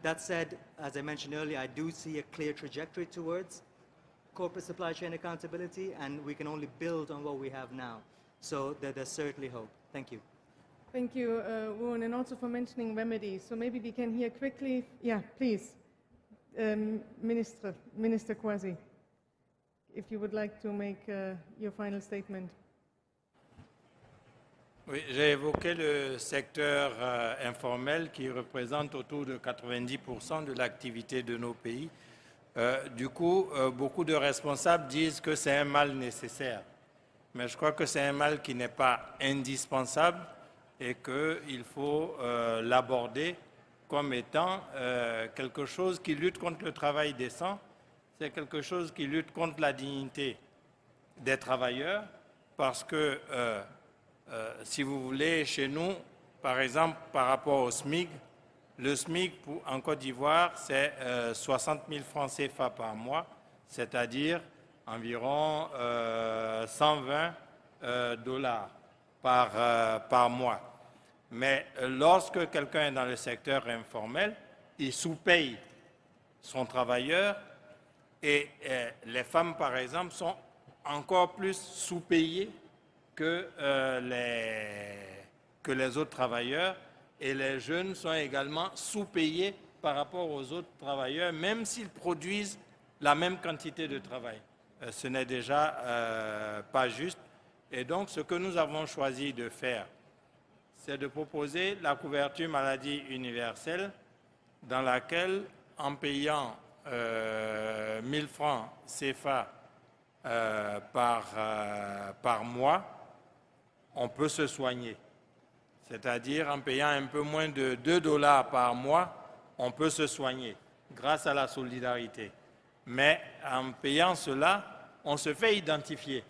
That said, as I mentioned earlier, I do see a clear trajectory towards corporate supply chain accountability, and we can only build on what we have now. So there's certainly hope. Thank you. Thank you, Ruan, and also for mentioning remedies. So maybe we can hear quickly. Yeah, please, Minister Kwasi, if you would like to make your final statement. Oui, j'ai évoqué le secteur informel qui représente autour de 90% de l'activité de nos pays. Du coup, beaucoup de responsables disent que c'est un mal nécessaire. Mais je crois que c'est un mal qui n'est pas indispensable et qu'il faut l'aborder comme étant quelque chose qui lutte contre le travail décent. C'est quelque chose qui lutte contre la dignité des travailleurs parce que si vous voulez, chez nous, par exemple, par rapport au SMIC, le SMIC en Côte d'Ivoire, c'est 60 000 francs CFA par mois, c'est-à-dire environ 120 dollars par mois. Mais lorsque quelqu'un est dans le secteur informel, il sous-paye son travailleur et les femmes, par exemple, sont encore plus sous-payées que les autres travailleurs, et les jeunes sont également sous-payés par rapport aux autres travailleurs, même s'ils produisent la même quantité de travail. Ce n'est déjà pas juste. Et donc, ce que nous avons choisi de faire, c'est de proposer la couverture maladie universelle dans laquelle, en payant 1000 francs CFA par mois, on peut se soigner. C'est-à-dire en payant un peu moins de 2 dollars par mois, on peut se soigner grâce à la solidarité. Mais en payant cela, on se fait identifier.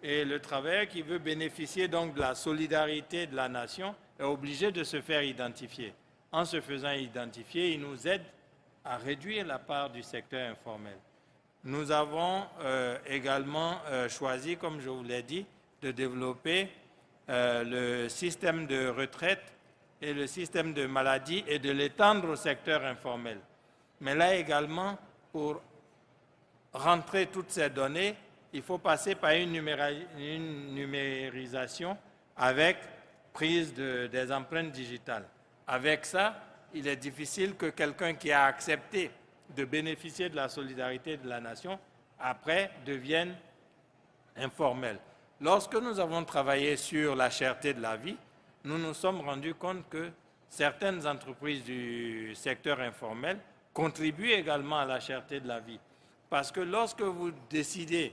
Et le travailleur qui veut bénéficier donc de la solidarité de la nation est obligé de se faire identifier. En se faisant identifier, il nous aide à réduire la part du secteur informel. Nous avons également choisi, comme je vous l'ai dit, de développer le système de retraite et le système de maladie et de l'étendre au secteur informel. Mais là également, pour rentrer toutes ces données, il faut passer par une numérisation avec prise des empreintes digitales. Avec ça, il est difficile que quelqu'un qui a accepté de bénéficier de la solidarité de la nation, après, devienne informel. Lorsque nous avons travaillé sur la cherté de la vie, nous nous sommes rendus compte que certaines entreprises du secteur informel contribuent également à la cherté de la vie. Parce que lorsque vous décidez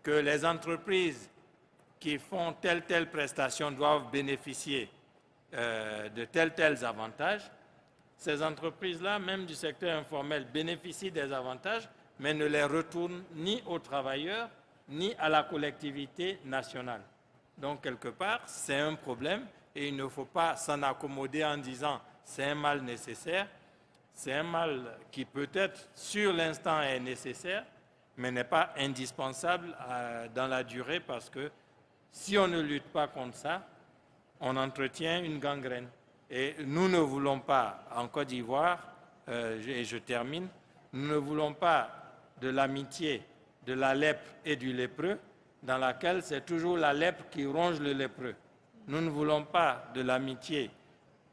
que les entreprises qui font telle prestation doivent bénéficier de tels avantages, ces entreprises-là, même du secteur informel, bénéficient des avantages, mais ne les retournent ni aux travailleurs, ni à la collectivité nationale. Donc, quelque part, c'est un problème et il ne faut pas s'en accommoder en disant c'est un mal nécessaire. C'est un mal qui peut-être sur l'instant est nécessaire, mais n'est pas indispensable dans la durée parce que si on ne lutte pas contre ça, on entretient une gangrène. Et nous ne voulons pas, en Côte d'Ivoire, et je termine, nous ne voulons pas de l'amitié de la lèpre et du lépreux, dans laquelle c'est toujours la lèpre qui ronge le lépreux. Nous ne voulons pas de l'amitié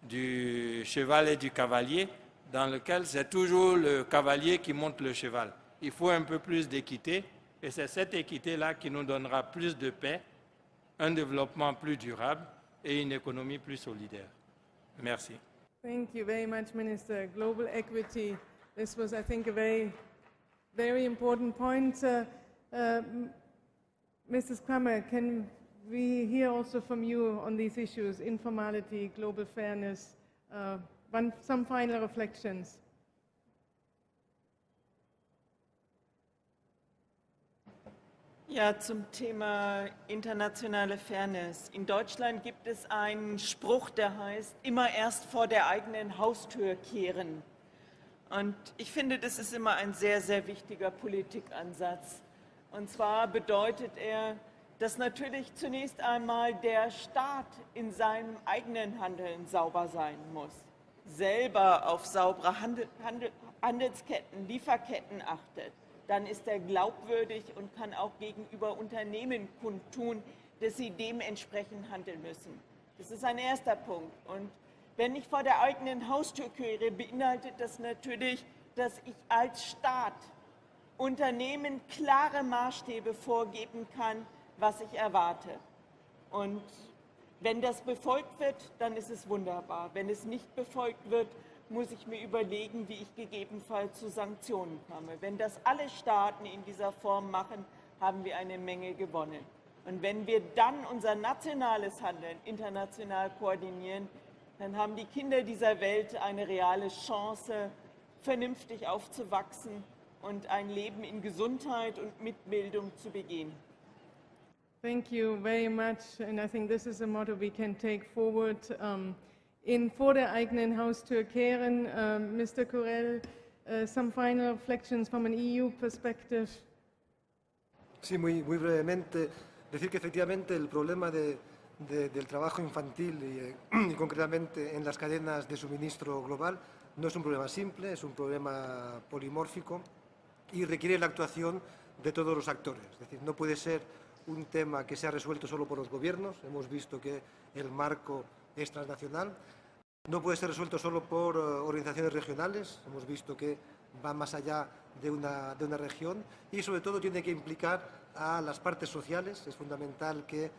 du cheval et du cavalier, dans lequel c'est toujours le cavalier qui monte le cheval. Il faut un peu plus d'équité, et c'est cette équité-là qui nous donnera plus de paix, un développement plus durable et une économie plus solidaire. Merci. Thank you very much, Minister. Global equity. This was, I think, a very important point. Mrs. Kramer, can we hear also from you on these issues, informality, global fairness, some final reflections? Ja, zum Thema internationale Fairness. In Deutschland gibt es einen Spruch, der heißt, immer erst vor der eigenen Haustür kehren. Und ich finde, das ist immer ein sehr, sehr wichtiger Politikansatz. Und zwar bedeutet er, dass natürlich zunächst einmal der Staat in seinem eigenen Handeln sauber sein muss, selber auf saubere Handelsketten, Lieferketten achtet. Dann ist er glaubwürdig und kann auch gegenüber Unternehmen kundtun, dass sie dementsprechend handeln müssen. Das ist ein erster Punkt. Und wenn ich vor der eigenen Haustür kehre, beinhaltet das natürlich, dass ich als Staat Unternehmen klare Maßstäbe vorgeben kann, was ich erwarte. Und wenn das befolgt wird, dann ist es wunderbar. Wenn es nicht befolgt wird, muss ich mir überlegen, wie ich gegebenenfalls zu Sanktionen komme. Wenn das alle Staaten in dieser Form machen, haben wir eine Menge gewonnen. Und wenn wir dann unser nationales Handeln international koordinieren, dann haben die Kinder dieser Welt eine reale Chance, vernünftig aufzuwachsen und ein Leben in Gesundheit und mit Bildung zu begehen. Thank you very much, and I think this is a motto we can take forward. Vor der eigenen Haustür kehren. Mr. Correll, some final reflections from an EU perspective. Sí, muy brevemente. Decir que efectivamente el problema del trabajo infantil y concretamente en las cadenas de suministro global no es un problema simple, es un problema polimórfico y requiere la actuación de todos los actores. Es decir, no puede ser un tema que sea resuelto solo por los gobiernos. Hemos visto que el marco es transnacional. No puede ser resuelto solo por organizaciones regionales. Hemos visto que va más allá de una región y sobre todo tiene que implicar a las partes sociales. Es fundamental que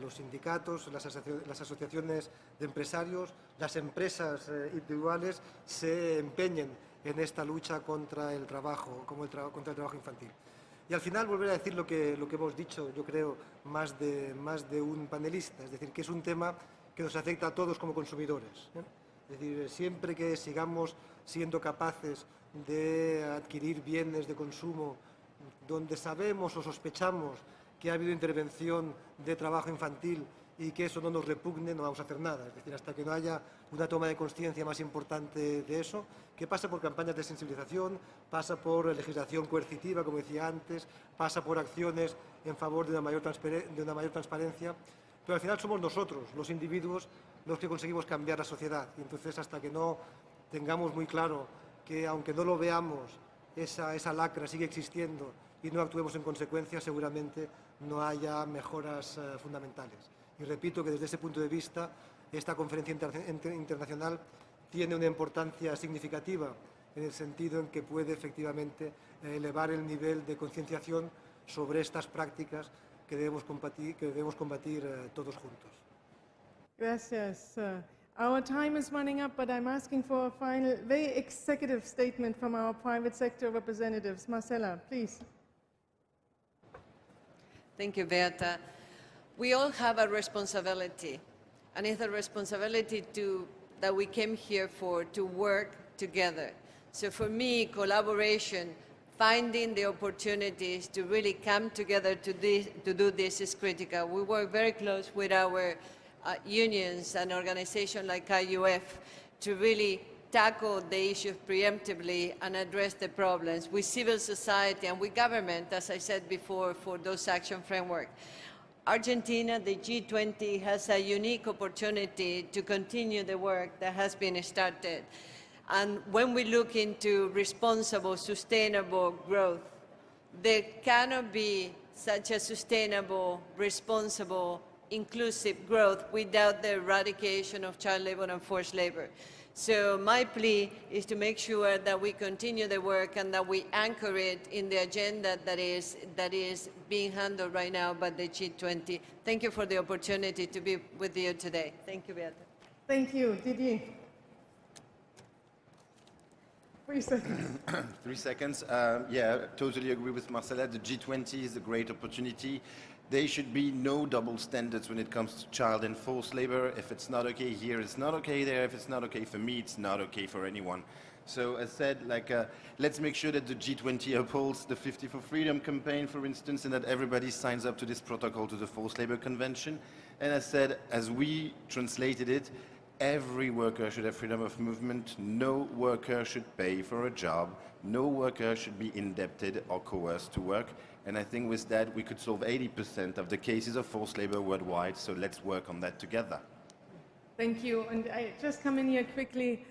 los sindicatos, las asociaciones de empresarios, las empresas individuales se empeñen en esta lucha contra el trabajo, contra el trabajo infantil. Y al final volver a decir lo que hemos dicho, yo creo, más de un panelista, es decir, que es un tema que nos afecta a todos como consumidores. Es decir, siempre que sigamos siendo capaces de adquirir bienes de consumo donde sabemos o sospechamos que ha habido intervención de trabajo infantil y que eso no nos repugne, no vamos a hacer nada. Es decir, hasta que no haya una toma de conciencia más importante de eso, que pasa por campañas de sensibilización, pasa por legislación coercitiva, como decía antes, pasa por acciones en favor de una mayor transparencia, pero al final somos nosotros, los individuos, los que conseguimos cambiar la sociedad. Y entonces, hasta que no tengamos muy claro que, aunque no lo veamos, esa lacra sigue existiendo y no actuemos en consecuencia, seguramente no haya mejoras fundamentales. Y repito que desde ese punto de vista, esta conferencia internacional tiene una importancia significativa en el sentido en que puede efectivamente elevar el nivel de concienciación sobre estas prácticas que debemos combatir todos juntos. Gracias. Our time is running up, but I'm asking for a final, very executive statement from our private sector representatives. Marcela, please. Thank you, Beata. We all have a responsibility, and it's a responsibility that we came here for, to work together. So for me, collaboration, finding the opportunities to really come together to do this is critical. We work very close with our unions and organizations like IUF to really tackle the issues preemptively and address the problems with civil society and with government, as I said before, for those action framework. Argentina, the G20, has a unique opportunity to continue the work that has been started. And when we look into responsible, sustainable growth, there cannot be such a sustainable, responsible, inclusive growth without the eradication of child labor and forced labor. So my plea is to make sure that we continue the work and that we anchor it in the agenda that is being handled right now by the G20. Thank you for the opportunity to be with you today. Thank you, Beata. Thank you. Didier. 3 seconds. 3 seconds. Yeah, totally agree with Marcela. The G20 is a great opportunity. There should be no double standards when it comes to child and forced labor. If it's not okay here, it's not okay there. If it's not okay for me, it's not okay for anyone. So as said, let's make sure that the G20 upholds the 50 for Freedom campaign, for instance, and that everybody signs up to this protocol to the Forced Labor Convention. And as said, as we translated it, every worker should have freedom of movement. No worker should pay for a job. No worker should be indebted or coerced to work. And I think with that, we could solve 80% of the cases of forced labor worldwide. So let's work on that together. Thank you. And I just come in here quickly.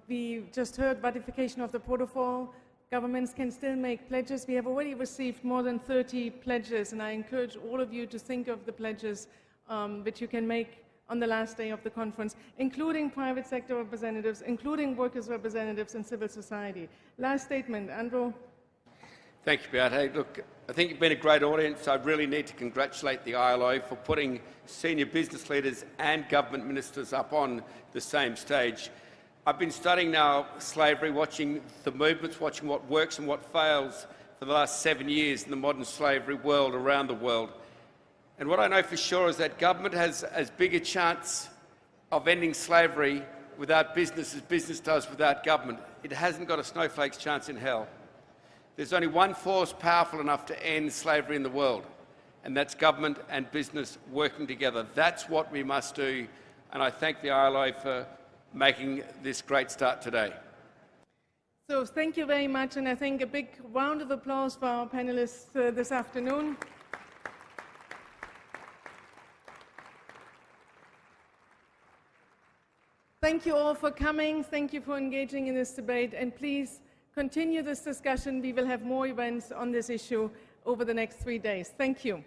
We just heard ratification of the protocol. Governments can still make pledges. We have already received more than 30 pledges, and I encourage all of you to think of the pledges which you can make on the last day of the conference, including private sector representatives, including workers' representatives and civil society. Last statement, Andrew. Thank you, Beata. Hey, look, I think you've been a great audience. I really need to congratulate the ILO for putting senior business leaders and government ministers up on the same stage. I've been studying now slavery, watching the movements, watching what works and what fails for the last 7 years in the modern slavery world around the world. And what I know for sure is that government has as big a chance of ending slavery without business as business does without government. It hasn't got a snowflake's chance in hell. There's only one force powerful enough to end slavery in the world, and that's government and business working together. That's what we must do, and I thank the ILO for making this great start today. So thank you very much, and I think a big round of applause for our panelists this afternoon. Thank you all for coming. Thank you for engaging in this debate, and please continue this discussion. We will have more events on this issue over the next 3 days. Thank you.